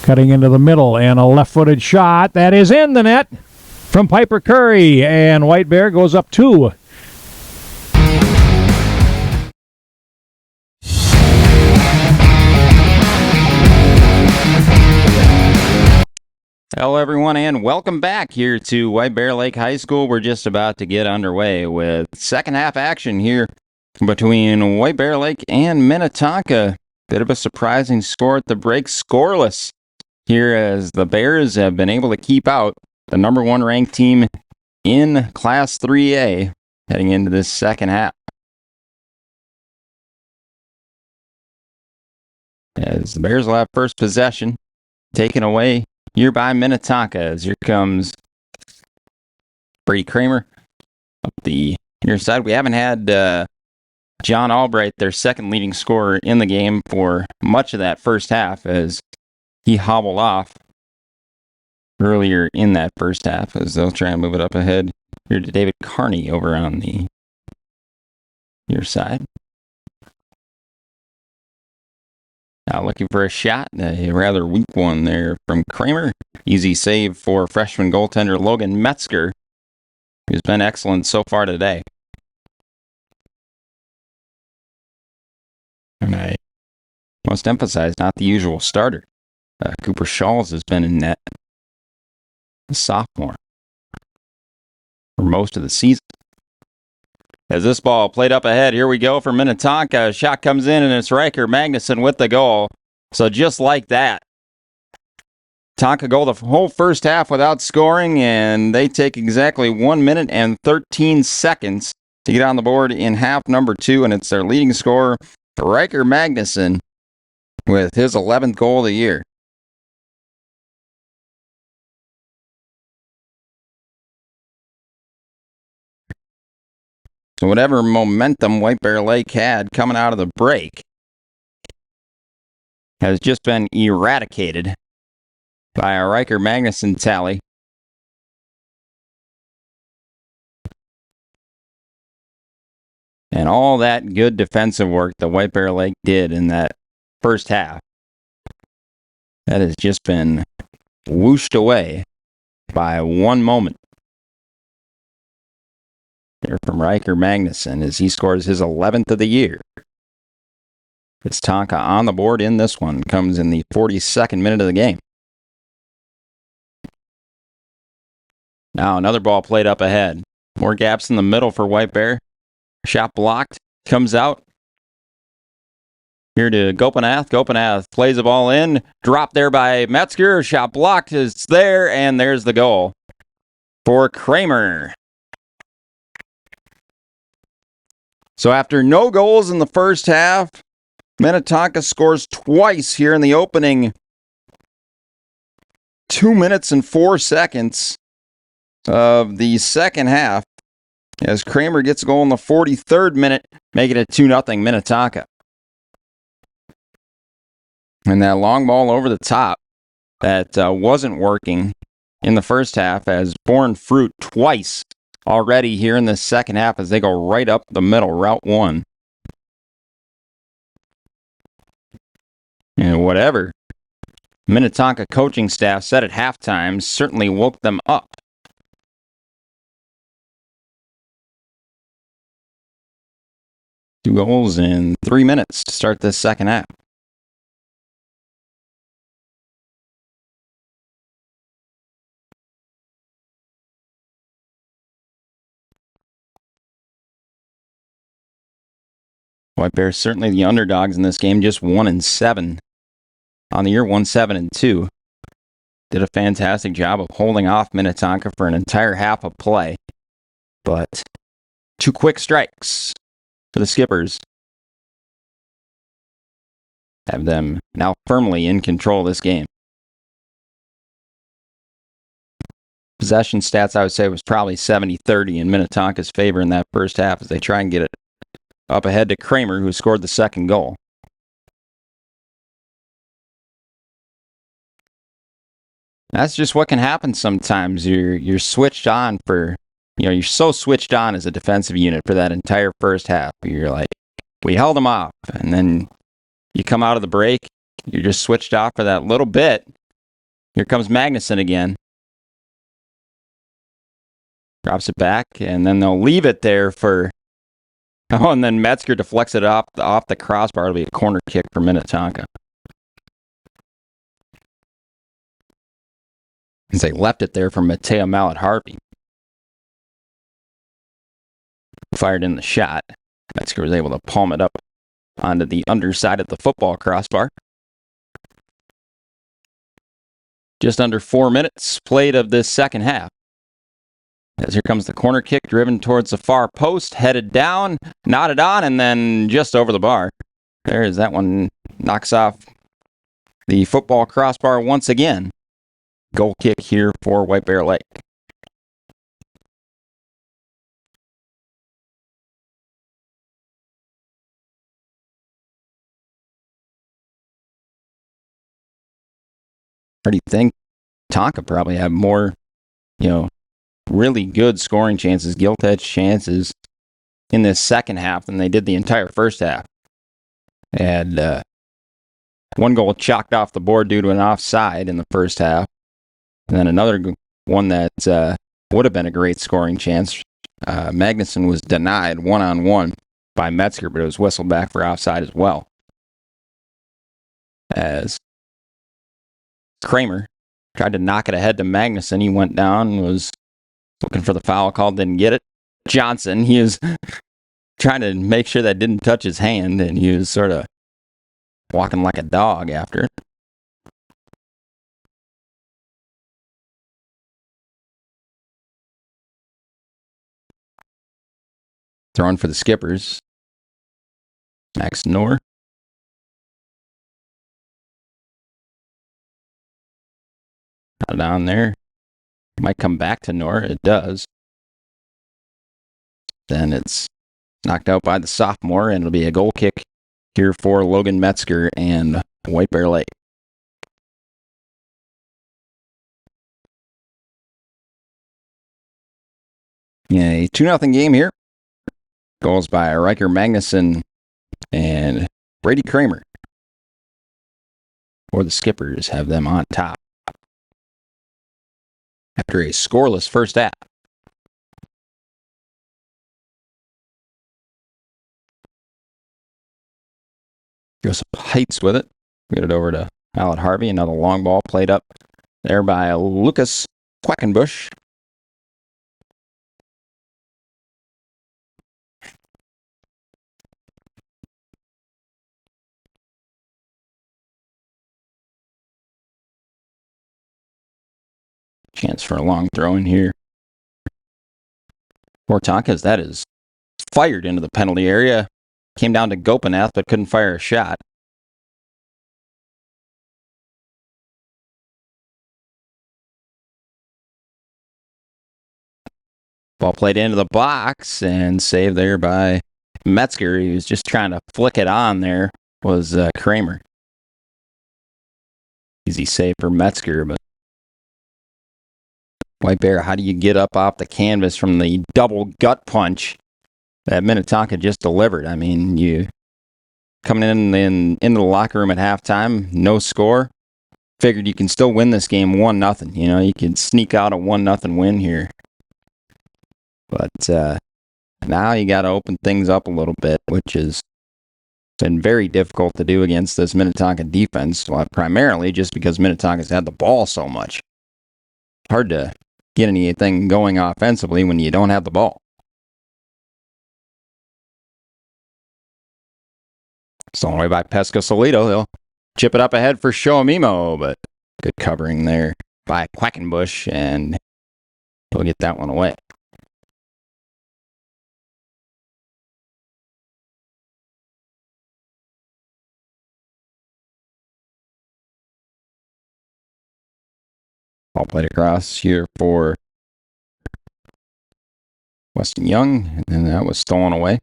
Cutting into the middle, and a left-footed shot. That is in the net from Piper Curry, and White Bear goes up 2. Hello, everyone, and welcome back here to White Bear Lake High School. We're just about to get underway with second half action here between White Bear Lake and Minnetonka. Bit of a surprising score at the break, scoreless here as the Bears have been able to keep out the number 1 ranked team in Class 3A heading into this second half. As the Bears will have first possession taken away here by Minnetonka, as here comes Brady Kramer up the near side. We haven't had John Albright, their second leading scorer in the game, for much of that first half, as he hobbled off earlier in that first half, as they'll try and move it up ahead here to David Carney over on the near side. Now looking for a shot, a rather weak one there from Kramer. Easy save for freshman goaltender Logan Metzger, who's been excellent so far today. And I must emphasize, not the usual starter. Cooper Shawls has been in net, a sophomore, for most of the season. As this ball played up ahead, here we go for Minnetonka. Shot comes in, and it's Riker Magnuson with the goal. So just like that, Tonka go the whole first half without scoring, and they take exactly 1 minute and 13 seconds to get on the board in half number 2, and it's their leading scorer, Riker Magnuson, with his 11th goal of the year. So whatever momentum White Bear Lake had coming out of the break has just been eradicated by a Riker Magnuson tally. And all that good defensive work that White Bear Lake did in that first half, that has just been whooshed away by one moment. Here from Riker Magnuson as he scores his 11th of the year. It's Tonka on the board in this one. Comes in the 42nd minute of the game. Now another ball played up ahead. More gaps in the middle for White Bear. Shot blocked. Comes out. Here to Gopinath. Gopinath plays the ball in. Dropped there by Metzger. Shot blocked. It's there, and there's the goal for Kramer. So after no goals in the first half, Minnetonka scores twice here in the opening 2 minutes and 4 seconds of the second half, as Kramer gets a goal in the 43rd minute, making it 2-0 Minnetonka. And that long ball over the top that wasn't working in the first half, as Born Fruit twice already here in the second half as they go right up the middle, Route 1. And whatever Minnetonka coaching staff said at halftime certainly woke them up. Two goals in 3 minutes to start this second half. White Bears certainly the underdogs in this game, just 1-7 on the year, 1-7-2. Did a fantastic job of holding off Minnetonka for an entire half of play. But 2 quick strikes for the Skippers have them now firmly in control of this game. Possession stats, I would say, was probably 70-30 in Minnetonka's favor in that first half as they try and get it up ahead to Kramer, who scored the second goal. That's just what can happen sometimes. You're switched on for, you're so switched on as a defensive unit for that entire first half. You're like, we held them off, and then you come out of the break, you're just switched off for that little bit. Here comes Magnuson again. Drops it back, and then they'll leave it there for... Oh, and then Metzger deflects it off the crossbar. It'll be a corner kick for Minnetonka. As they left it there for Mateo Mallet-Harvey. Fired in the shot. Metzger was able to palm it up onto the underside of the football crossbar. Just under 4 minutes played of this second half. As here comes the corner kick, driven towards the far post, headed down, knotted on, and then just over the bar. There is that one, knocks off the football crossbar once again. Goal kick here for White Bear Lake. I already think Tonka probably have more, really good scoring chances, gilt edge chances in this second half than they did the entire first half. And one goal chalked off the board due to an offside in the first half. And then another one that would have been a great scoring chance. Magnuson was denied one-on-one by Metzger, but it was whistled back for offside as well. As Kramer tried to knock it ahead to Magnuson, he went down, was looking for the foul call, didn't get it. Johnson, he was trying to make sure that didn't touch his hand, and he was sort of walking like a dog after it. Throwing for the Skippers. Max Knorr. Down there. Might come back to Knorr. It does. Then it's knocked out by the sophomore, and it'll be a goal kick here for Logan Metzger and White Bear Lake. A 2-0 game here. Goals by Riker Magnuson and Brady Kramer. Or the Skippers have them on top after a scoreless first half. Goes up Heights with it. Get it over to Mallet-Harvey. Another long ball played up there by Lucas Quackenbush. Chance for a long throw in here for Tonkas. That is fired into the penalty area. Came down to Gopinath, but couldn't fire a shot. Ball played into the box and saved there by Metzger. He was just trying to flick it on there, was Kramer. Easy save for Metzger, but White Bear, how do you get up off the canvas from the double gut punch that Minnetonka just delivered? I mean, you coming into the locker room at halftime, no score. Figured you can still win this game 1-0. You know, you can sneak out a 1-0 win here. But now you got to open things up a little bit, which has been very difficult to do against this Minnetonka defense, primarily just because Minnetonka's had the ball so much. Hard to get anything going offensively when you don't have the ball. Stolen away by Pesca-Solito. He'll chip it up ahead for Shoamimo, but good covering there by Quackenbush, and he'll get that one away. Ball played across here for Weston Young, and that was stolen away.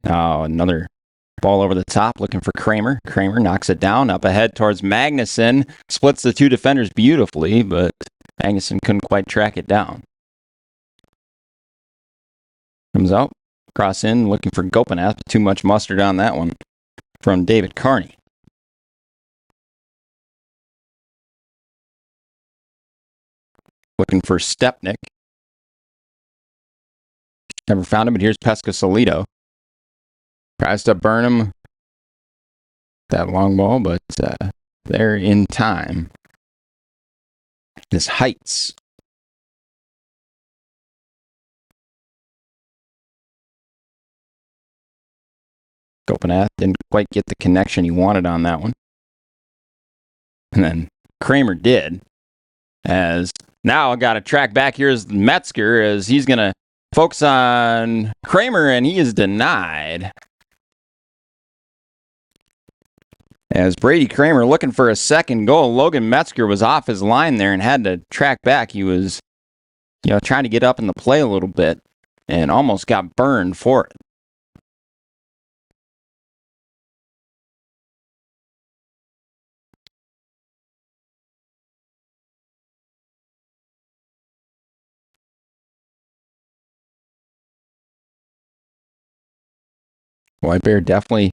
Now another ball over the top, looking for Kramer. Kramer knocks it down, up ahead towards Magnuson. Splits the two defenders beautifully, but Magnuson couldn't quite track it down. Comes out, cross in, looking for Gopinath. Too much mustard on that one from David Carney. Looking for Stepnick. Never found him, but here's Pesca-Solito. Tries to burn him. That long ball, but they're in time. This Heights. Gopinath didn't quite get the connection he wanted on that one. And then Kramer did. As now I got to track back here is Metzger, as he's going to focus on Kramer, and he is denied. As Brady Kramer looking for a second goal, Logan Metzger was off his line there and had to track back. He was, trying to get up in the play a little bit and almost got burned for it. White Bear definitely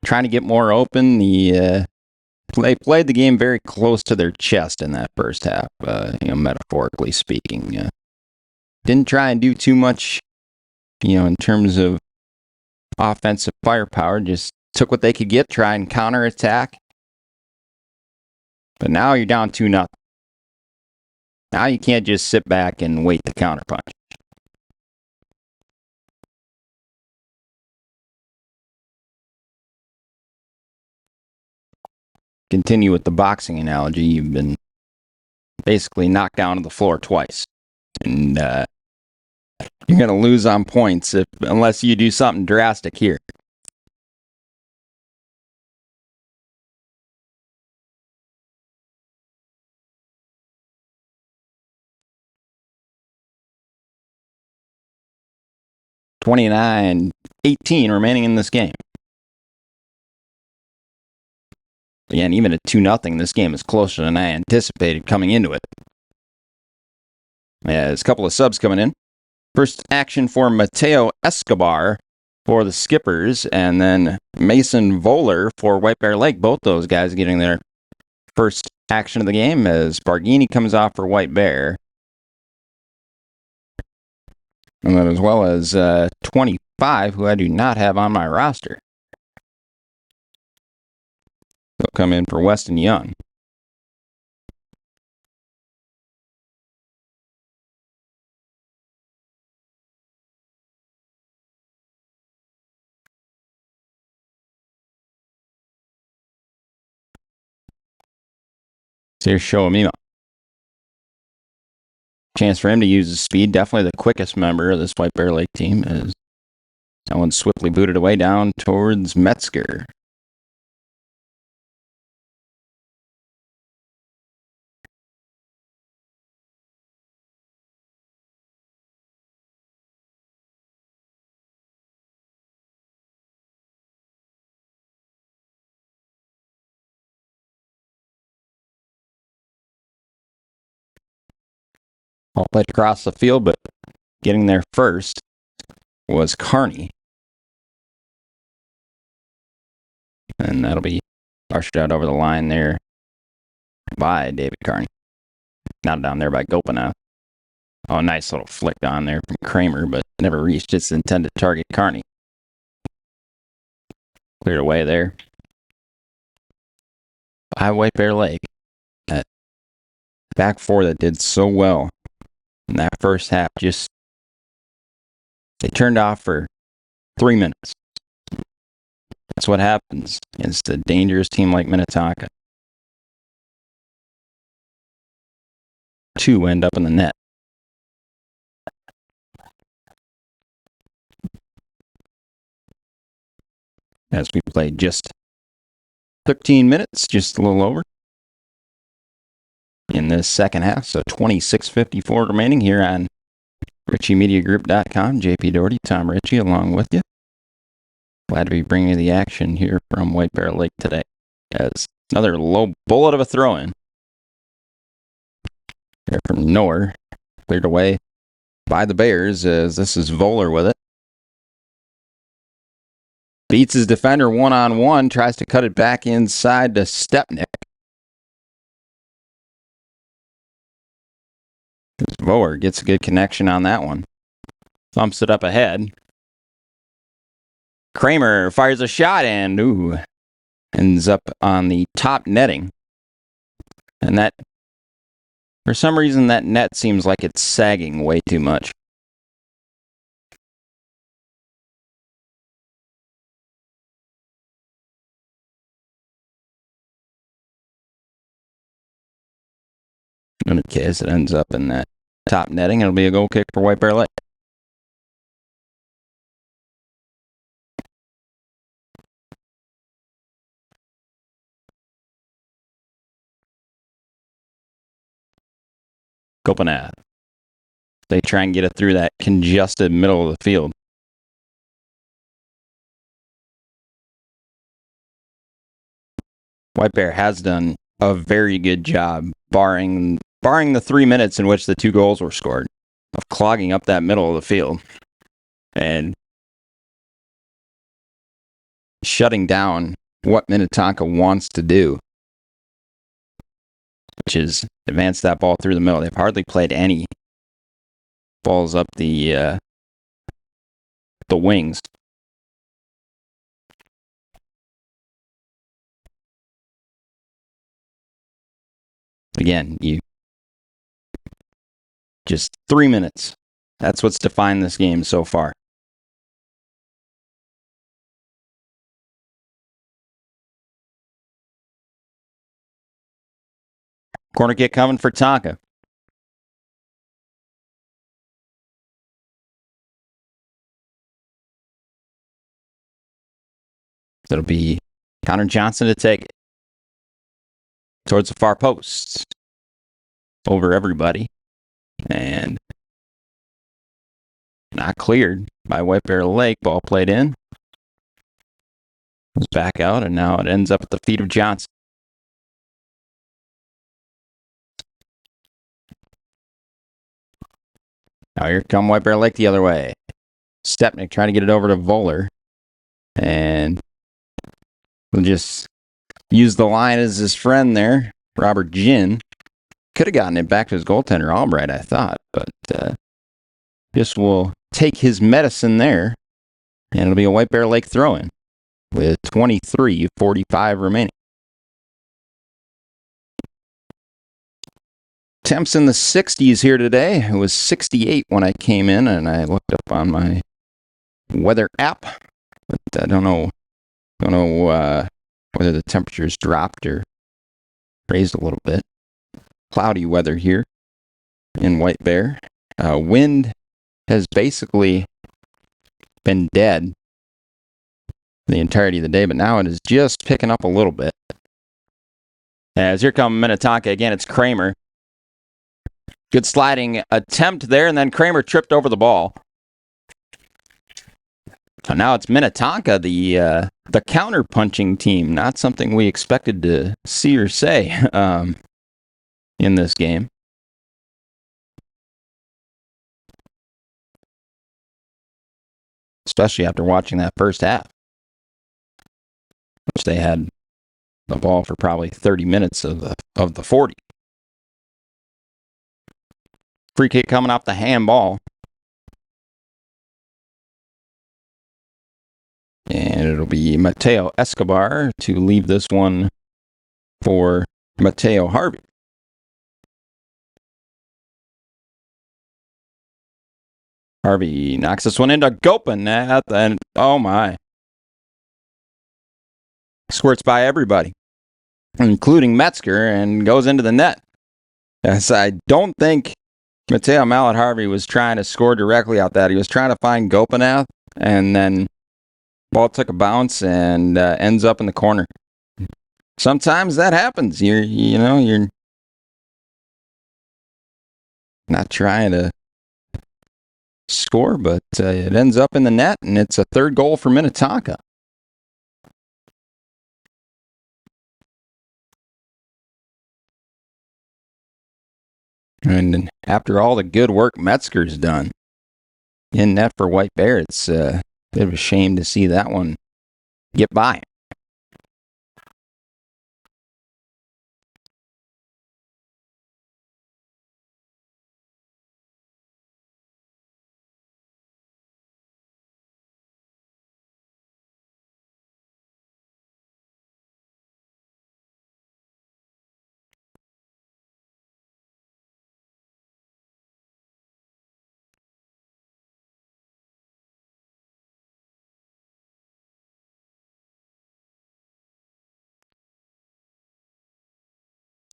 trying to get more open. They played the game very close to their chest in that first half, metaphorically speaking. Didn't try and do too much, in terms of offensive firepower. Just took what they could get, try and counterattack. But now you're down 2-0. Now you can't just sit back and wait the counterpunch. Continue with the boxing analogy. You've been basically knocked down to the floor twice. And you're going to lose on points unless you do something drastic here. .29-18 remaining in this game. Again, even at 2-0, this game is closer than I anticipated coming into it. There's a couple of subs coming in. First action for Mateo Escobar for the Skippers, and then Mason Voller for White Bear Lake. Both those guys getting their first action of the game as Barghini comes off for White Bear. And then as well as 25, who I do not have on my roster. They'll come in for Weston Young. So here's Shoamimo. Chance for him to use his speed. Definitely the quickest member of this White Bear Lake team. As that one swiftly booted away down towards Metzger. All played across the field, but getting there first was Kearney. And that'll be ushered out over the line there by David Kearney. Now down there by Gopinath. Oh, nice little flick on there from Kramer, but never reached its intended target, Kearney. Cleared away there by White Bear Lake. That back four that did so well in that first half, just they turned off for 3 minutes. That's what happens against a dangerous team like Minnetonka. 2 end up in the net. As we played just 13 minutes, just a little over, in this second half. So 26:54 remaining here on RICCImediagroup.com. JP Doherty, Tom Ritchie along with you. Glad to be bringing you the action here from White Bear Lake today. As another low bullet of a throw-in. There from Noer. Cleared away by the Bears as this is Voller with it. Beats his defender one-on-one. Tries to cut it back inside to Stepnick. Voller gets a good connection on that one. Thumps it up ahead. Kramer fires a shot and ends up on the top netting. And that, for some reason, that net seems like it's sagging way too much. In case it ends up in that top netting, it'll be a goal kick for White Bear Lake. Gopinath. They try and get it through that congested middle of the field. White Bear has done a very good job, barring the 3 minutes in which the 2 goals were scored, of clogging up that middle of the field and shutting down what Minnetonka wants to do, which is advance that ball through the middle. They've hardly played any balls up the wings. Again, just 3 minutes. That's what's defined this game so far. Corner kick coming for Tonka. It'll be Connor Johnson to take it towards the far post. Over everybody. And not cleared by White Bear Lake. Ball played in. Goes back out, and now it ends up at the feet of Johnson. Now here come White Bear Lake the other way. Stepnick trying to get it over to Voller. And we'll just use the line as his friend there, Robert Ginn. Could have gotten it back to his goaltender, Albright, I thought. But just will take his medicine there. And it'll be a White Bear Lake throw-in with 23:45 remaining. Temps in the 60s here today. It was 68 when I came in, and I looked up on my weather app. But I don't know whether the temperatures dropped or raised a little bit. Cloudy weather here in White Bear. Wind has basically been dead the entirety of the day, but now it is just picking up a little bit. As here comes Minnetonka again, it's Kramer. Good sliding attempt there, and then Kramer tripped over the ball. So now it's Minnetonka, the counter-punching team. Not something we expected to see or say in this game. especially after watching that first half, which they had the ball for probably 30 minutes of the 40. Free kick coming off the handball. And it'll be Mateo Escobar to leave this one for Mateo Harvey. Harvey knocks this one into Gopinath, and oh my. Squirts by everybody, including Metzger, and goes into the net. As I don't think Mateo Mallet Harvey was trying to score directly out that. He was trying to find Gopinath, and then ball took a bounce and ends up in the corner. Sometimes that happens. You're not trying to score, but it ends up in the net, and it's a third goal for Minnetonka. And after all the good work Metzger's done in net for White Bear, it's a bit of a shame to see that one get by.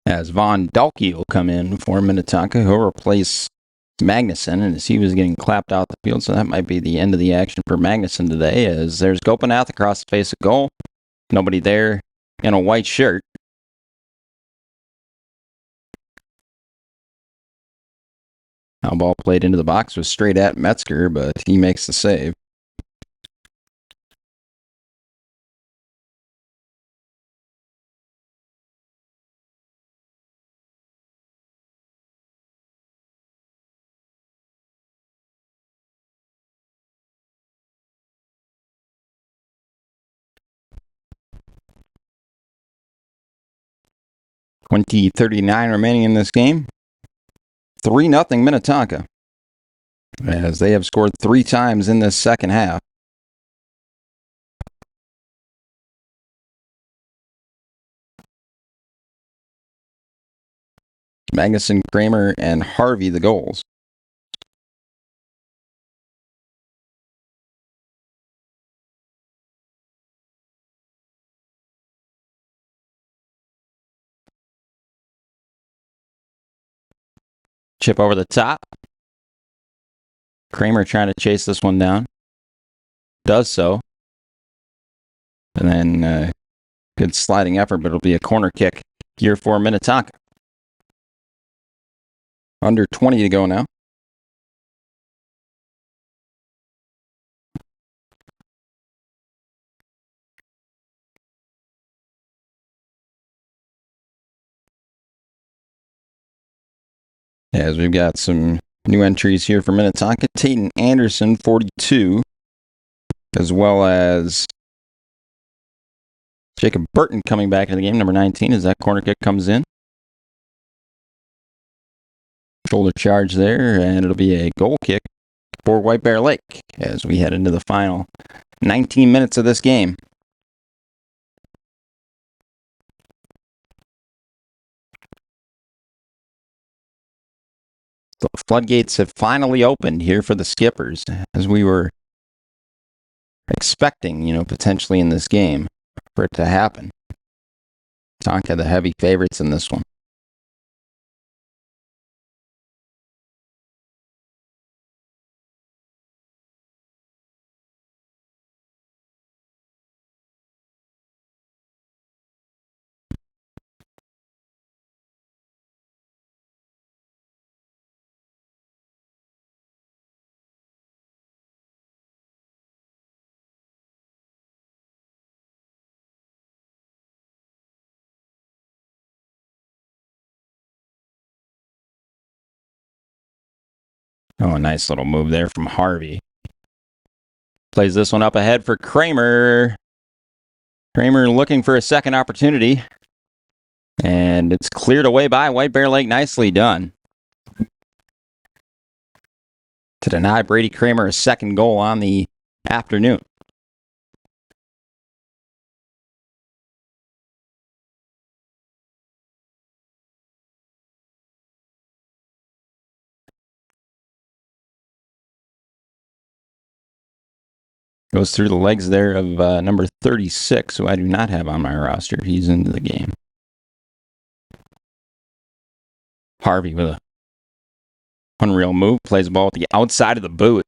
As Von Dalke will come in for Minnetonka, he'll replace Magnuson, and as he was getting clapped out the field, so that might be the end of the action for Magnuson today, as there's Gopinath across the face of goal. Nobody there in a white shirt. Now ball played into the box was straight at Metzger, but he makes the save. .39 remaining in this game. 3-0 Minnetonka, as they have scored 3 times in this second half. Magnuson, Kramer, and Harvey the goals. Chip over the top. Kramer trying to chase this one down. Does so. And then good sliding effort, but it'll be a corner kick here for Minnetonka. Under 20 to go now. As we've got some new entries here for Minnetonka. Tayton Anderson, 42, as well as Jacob Burton coming back into the game, number 19, as that corner kick comes in. Shoulder charge there, and it'll be a goal kick for White Bear Lake as we head into the final 19 minutes of this game. The floodgates have finally opened here for the Skippers, as we were expecting, potentially in this game for it to happen. Tonka, the heavy favorites in this one. Oh, a nice little move there from Harvey. Plays this one up ahead for Kramer. Kramer looking for a second opportunity. And it's cleared away by White Bear Lake. Nicely done. To deny Brady Kramer a second goal on the afternoon. Goes through the legs there of number 36, who I do not have on my roster. He's into the game. Harvey with a unreal move. Plays the ball at the outside of the boot.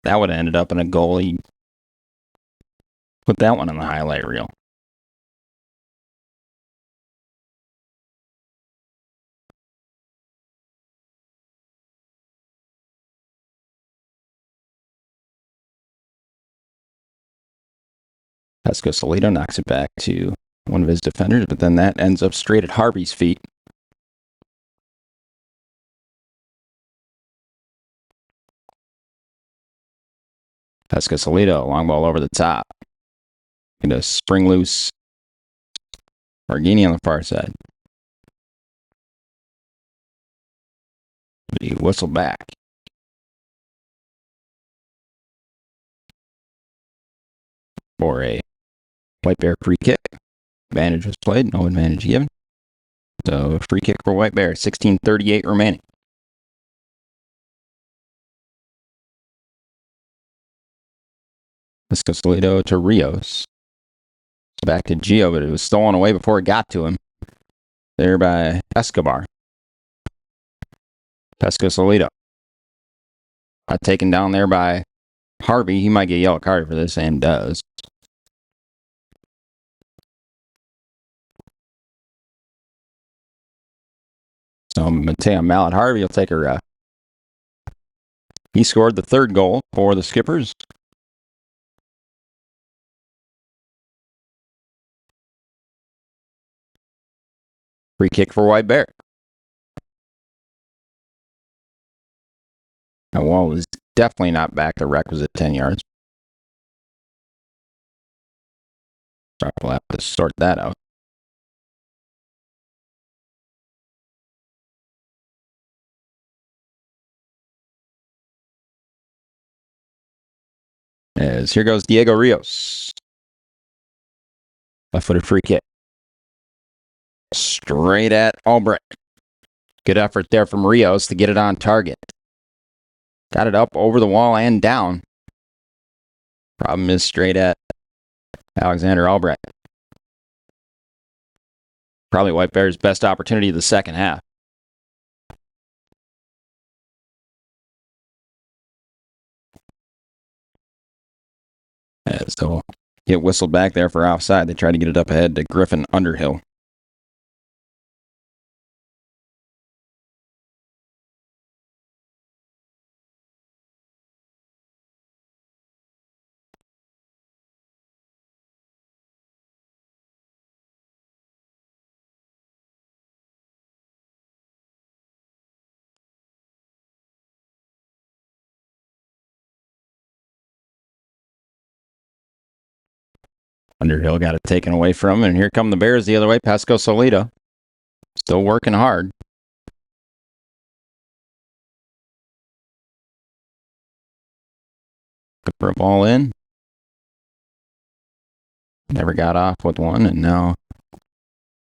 That would have ended up in a goal. He put that one on the highlight reel. Pesco-Solito knocks it back to one of his defenders, but then that ends up straight at Harvey's feet. Pesco-Solito, long ball over the top. Get a spring loose. Margini on the far side. He whistled back. For a White Bear free kick. Advantage was played, no advantage given. So free kick for White Bear, 16:38 remaining. Pesco-Solito to Rios. Back to Gio, but it was stolen away before it got to him. There by Escobar. Pesco-Solito. Taken down there by Harvey. He might get a yellow card for this, and does. So Mateo Mallet Harvey will take a ref. He scored the third goal for the Skippers. Free kick for White Bear. That wall is definitely not back the requisite 10 yards. We'll have to sort that out. As here goes Diego Rios. Left-footed free kick. Straight at Albright. Good effort there from Rios to get it on target. Got it up over the wall and down. Problem is straight at Alexander Albright. Probably White Bear's best opportunity of the second half. As they'll get whistled back there for offside. They try to get it up ahead to Griffin Underhill. Underhill got it taken away from him, and here come the Bears the other way. Pesco-Solito still working hard. Good for a ball in. Never got off with one, and now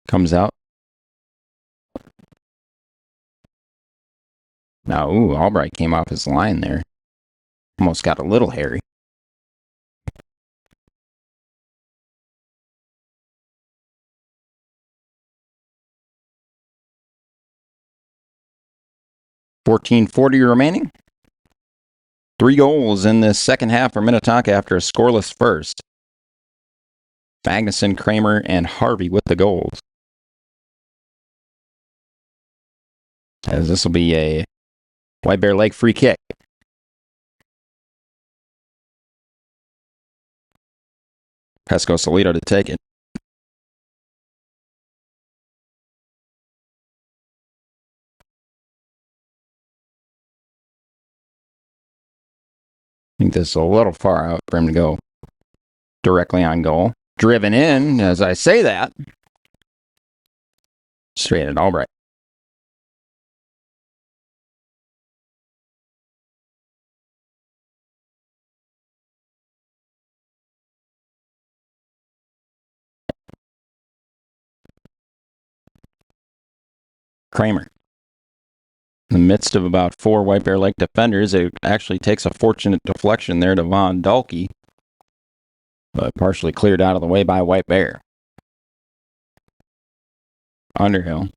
comes out. Now, Albright came off his line there. Almost got a little hairy. $14:40 remaining. 3 goals in this second half for Minnetonka after a scoreless first. Magnuson, Kramer, and Harvey with the goals. As this will be a White Bear Lake free kick. Pesco-Solito to take it. think this is a little far out for him to go directly on goal. Driven in, as I say that. Straight at Albright. Kramer. In the midst of about 4 White Bear Lake defenders, it actually takes a fortunate deflection there to Von Dalke, but partially cleared out of the way by White Bear. Underhill.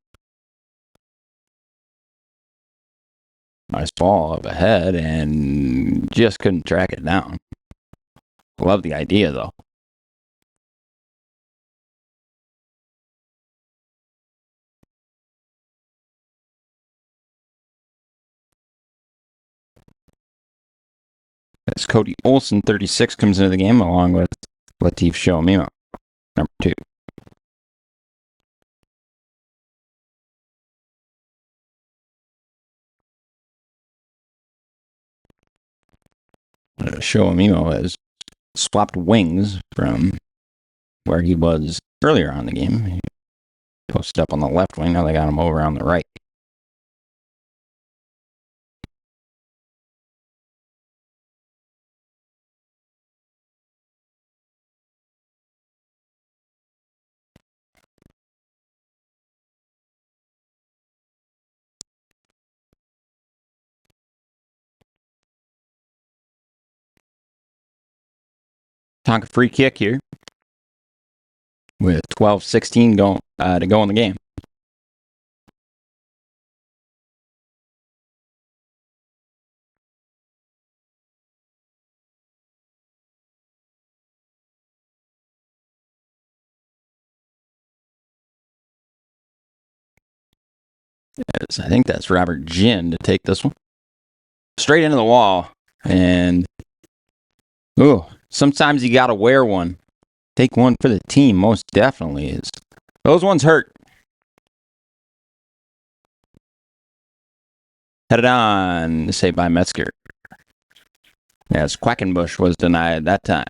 Nice ball up ahead and just couldn't track it down. Love the idea, though. As Cody Olson, 36, comes into the game along with Latif Shomima, number 2. Shomima has swapped wings from where he was earlier on the game. He posted up on the left wing. Now they got him over on the right. Tonka free kick here with 12:16 to go in the game. Yes, I think that's Robert Ginn to take this one. Straight into the wall. And, sometimes you got to wear one. Take one for the team, most definitely is. Those ones hurt. Headed on, saved by Metzger. As Quackenbush was denied that time.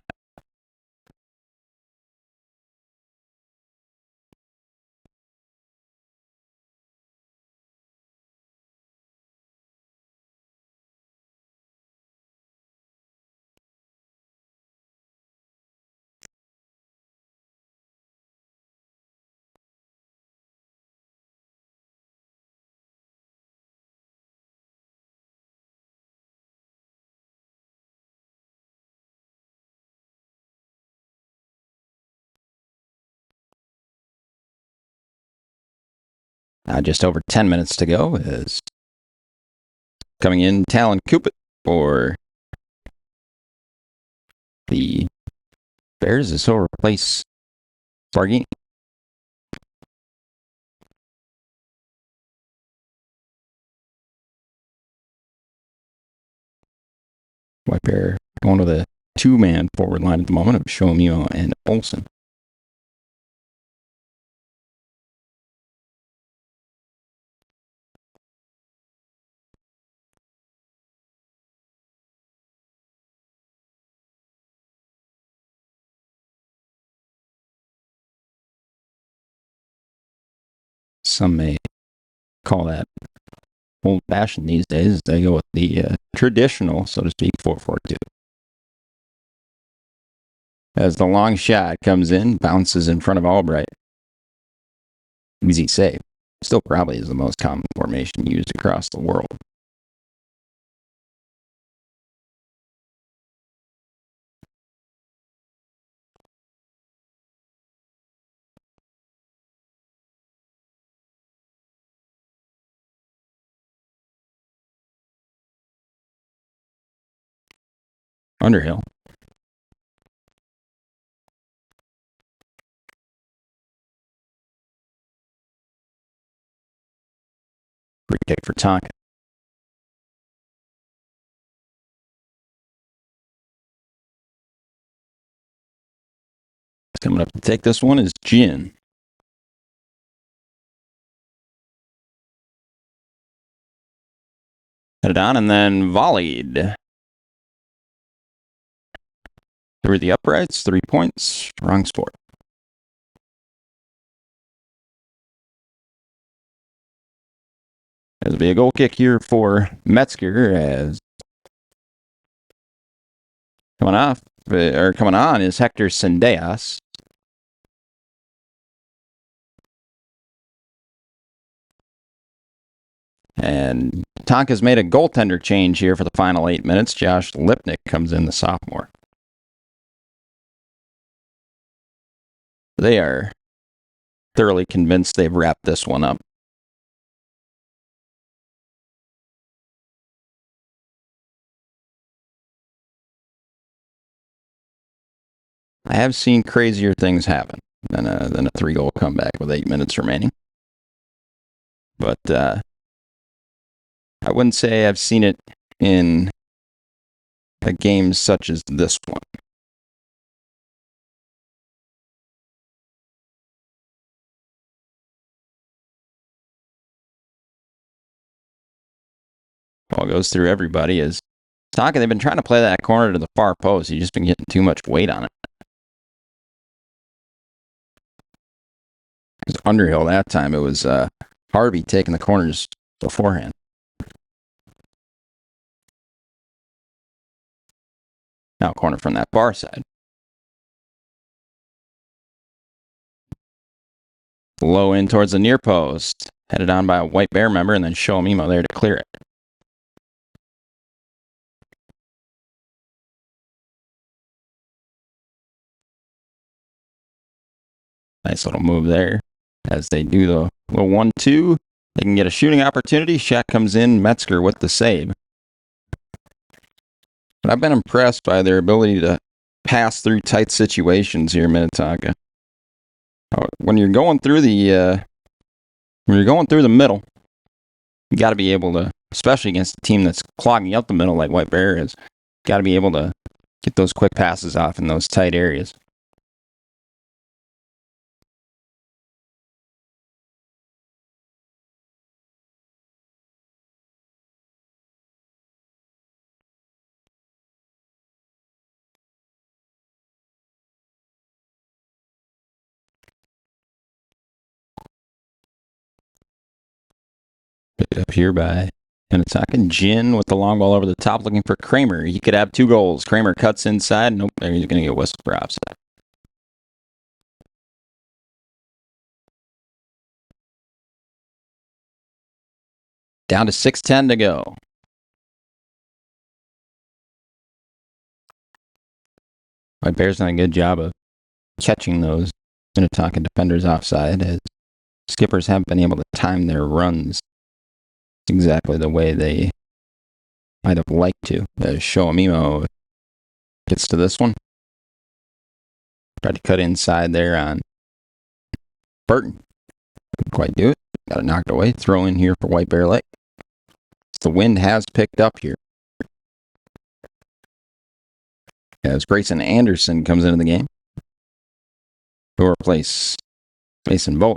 Just over 10 minutes to go is coming in Talon Cupid for the Bears. This will replace Bargini. White Bear going with a 2-man forward line at the moment of Shomio and Olson. Some may call that old-fashioned these days. They go with the traditional, so to speak, 4-4-2. As the long shot comes in, bounces in front of Albright. Easy save. Still probably is the most common formation used across the world. Underhill. Free kick for Tonka. Coming up to take this one is Ginn. Headed on and then volleyed. Through the uprights, 3 points, wrong sport. There'll be a goal kick here for Metzger as coming on is Hector Sendejas. And Tonka's made a goaltender change here for the final 8 minutes. Josh Lipnick comes in, the sophomore. They are thoroughly convinced they've wrapped this one up. I have seen crazier things happen than a 3-goal comeback with 8 minutes remaining. But I wouldn't say I've seen it in a game such as this one. Ball goes through everybody as Tonka, they've been trying to play that corner to the far post. He's just been getting too much weight on it. It was Underhill that time. It was Harvey taking the corners beforehand. Now corner from that far side. Low in towards the near post. Headed on by a White Bear member, and then Shoamimo there to clear it. Nice little move there. As they do the little 1-2, they can get a shooting opportunity. Shack comes in, Metzger with the save. But I've been impressed by their ability to pass through tight situations here in Minnetonka. When you're going through the middle, you got to be able to, especially against a team that's clogging up the middle like White Bear is, got to be able to get those quick passes off in those tight areas. Picked up here by Minnetonka. Jin with the long ball over the top looking for Kramer. He could have 2 goals. Kramer cuts inside. Nope, there he's going to get whistled for offside. Down to 6:10 to go. White Bear's done a good job of catching those Minnetonka defenders offside, as skippers haven't been able to time their runs exactly the way they might have liked to. Shoamimo gets to this one. Tried to cut inside there on Burton. Couldn't quite do it. Got it knocked away. Throw in here for White Bear Lake. The wind has picked up here. As Grayson Anderson comes into the game to replace Mason Bowler.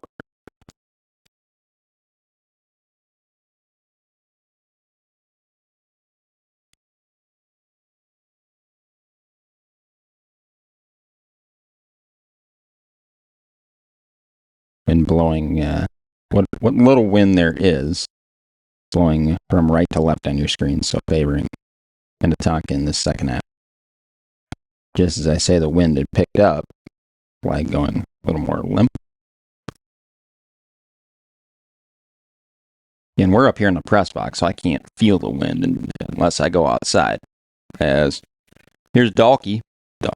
Wind blowing, what little wind there is, blowing from right to left on your screen, so favoring Minnetonka in this second half. Just as I say, the wind had picked up, flag going a little more limp. And we're up here in the press box, so I can't feel the wind unless I go outside. As here's Dalkey,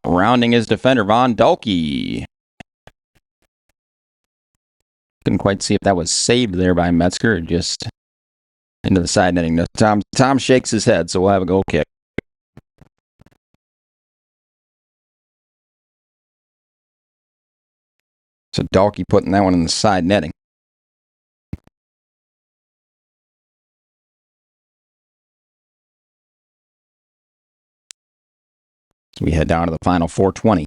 rounding his defender, Von Dalkey. Couldn't quite see if that was saved there by Metzger or just into the side netting. Tom shakes his head, so we'll have a goal kick. So Dalkey putting that one in the side netting. So we head down to the final 4:20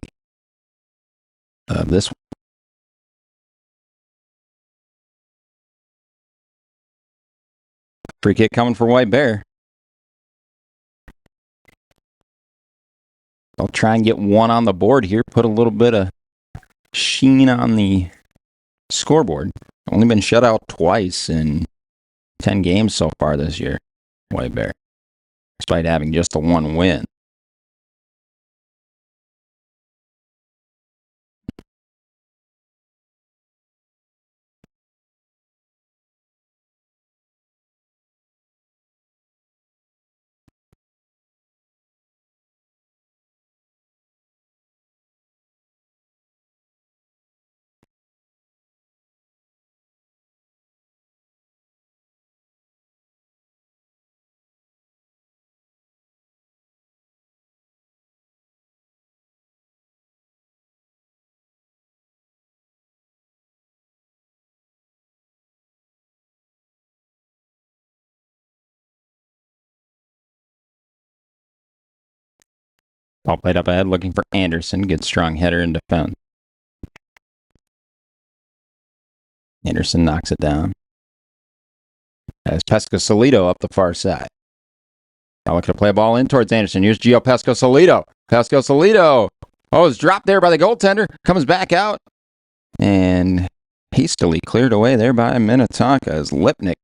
of this one. Free kick coming for White Bear. They'll try and get one on the board here, put a little bit of sheen on the scoreboard. Only been shut out twice in 10 games so far this year, White Bear, despite having just the one win. Ball played up ahead, looking for Anderson. Good strong header in defense. Anderson knocks it down. As Pesco-Solido up the far side. Now looking to play a ball in towards Anderson. Here's Gio Pesco-Solido. Pesco-Solido. Oh, it's dropped there by the goaltender. Comes back out. And hastily cleared away there by Minnetonka as Lipnick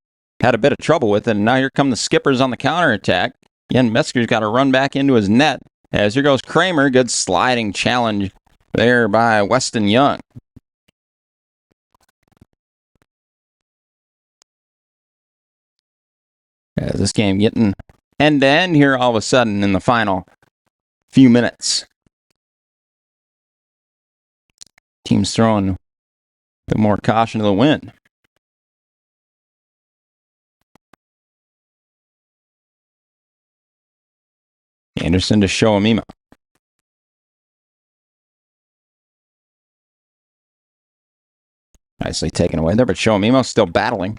had a bit of trouble with it. And now here come the Skippers on the counterattack. Again, Metzger's got to run back into his net. As here goes Kramer. Good sliding challenge there by Weston Young. As this game getting end-to-end here all of a sudden in the final few minutes. Team's throwing a bit more caution to the wind. Anderson to Shoamima. Nicely taken away there, but Shoamima still battling.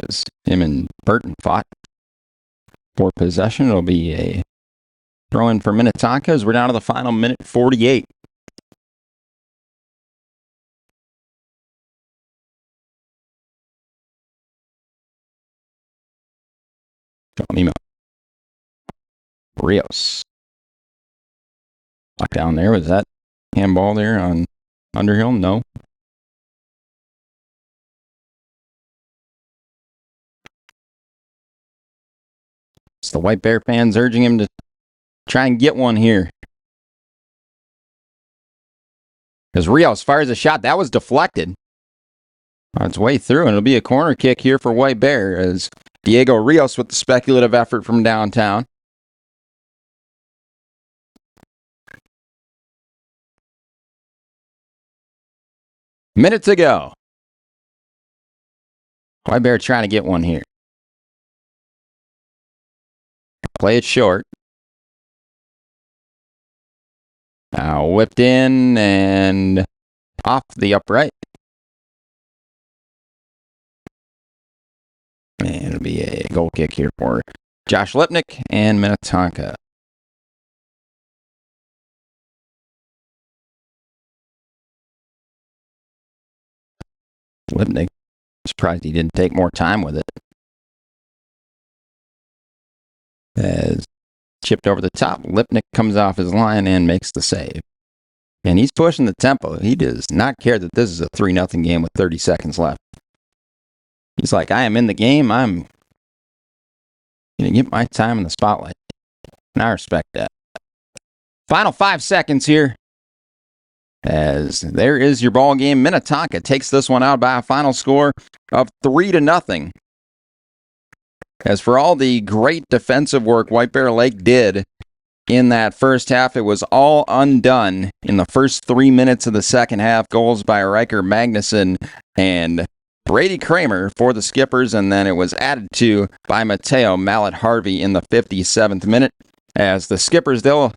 As him and Burton fought for possession, it'll be a throw-in for Minnetonka as we're down to the final minute 48. Shoamima. Rios. Locked down there. Was that handball there on Underhill? No. It's the White Bear fans urging him to try and get one here. As Rios fires a shot, that was deflected. On its way through, and it'll be a corner kick here for White Bear as Diego Rios with the speculative effort from downtown. Minute to go. White Bear trying to get one here. Play it short. Now whipped in and off the upright. And it'll be a goal kick here for Josh Lipnick and Minnetonka. Lipnick, surprised he didn't take more time with it. As chipped over the top, Lipnick comes off his line and makes the save. And he's pushing the tempo. He does not care that this is a 3-0 game with 30 seconds left. He's like, I am in the game. I'm going to get my time in the spotlight. And I respect that. Final 5 seconds here. As there is your ball game. Minnetonka takes this one out by a final score of 3-0. As for all the great defensive work White Bear Lake did in that first half, it was all undone in the first 3 minutes of the second half. Goals by Riker Magnuson and Brady Kramer for the Skippers, and then it was added to by Mateo Mallet Harvey in the 57th minute. As the Skippers, they'll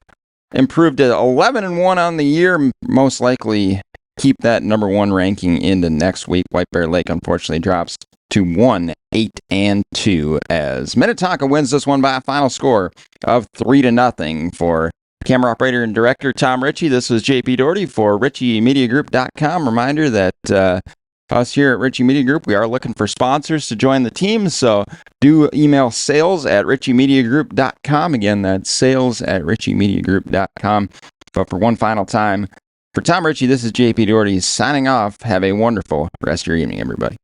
improve to 11-1 on the year, most likely keep that number 1 ranking into next week. White Bear Lake unfortunately drops to 1-8-2 as Minnetonka wins this one by a final score of 3-0. For camera operator and director Tom Ritchie, this was JP Doherty for RICCIMediaGroup.com. Reminder that Us here at RICCI Media Group, we are looking for sponsors to join the team, so do email sales@riccimediagroup.com. Again, that's sales@riccimediagroup.com. But for one final time, for Tom Ritchie, this is JP Doherty signing off. Have a wonderful rest of your evening, everybody.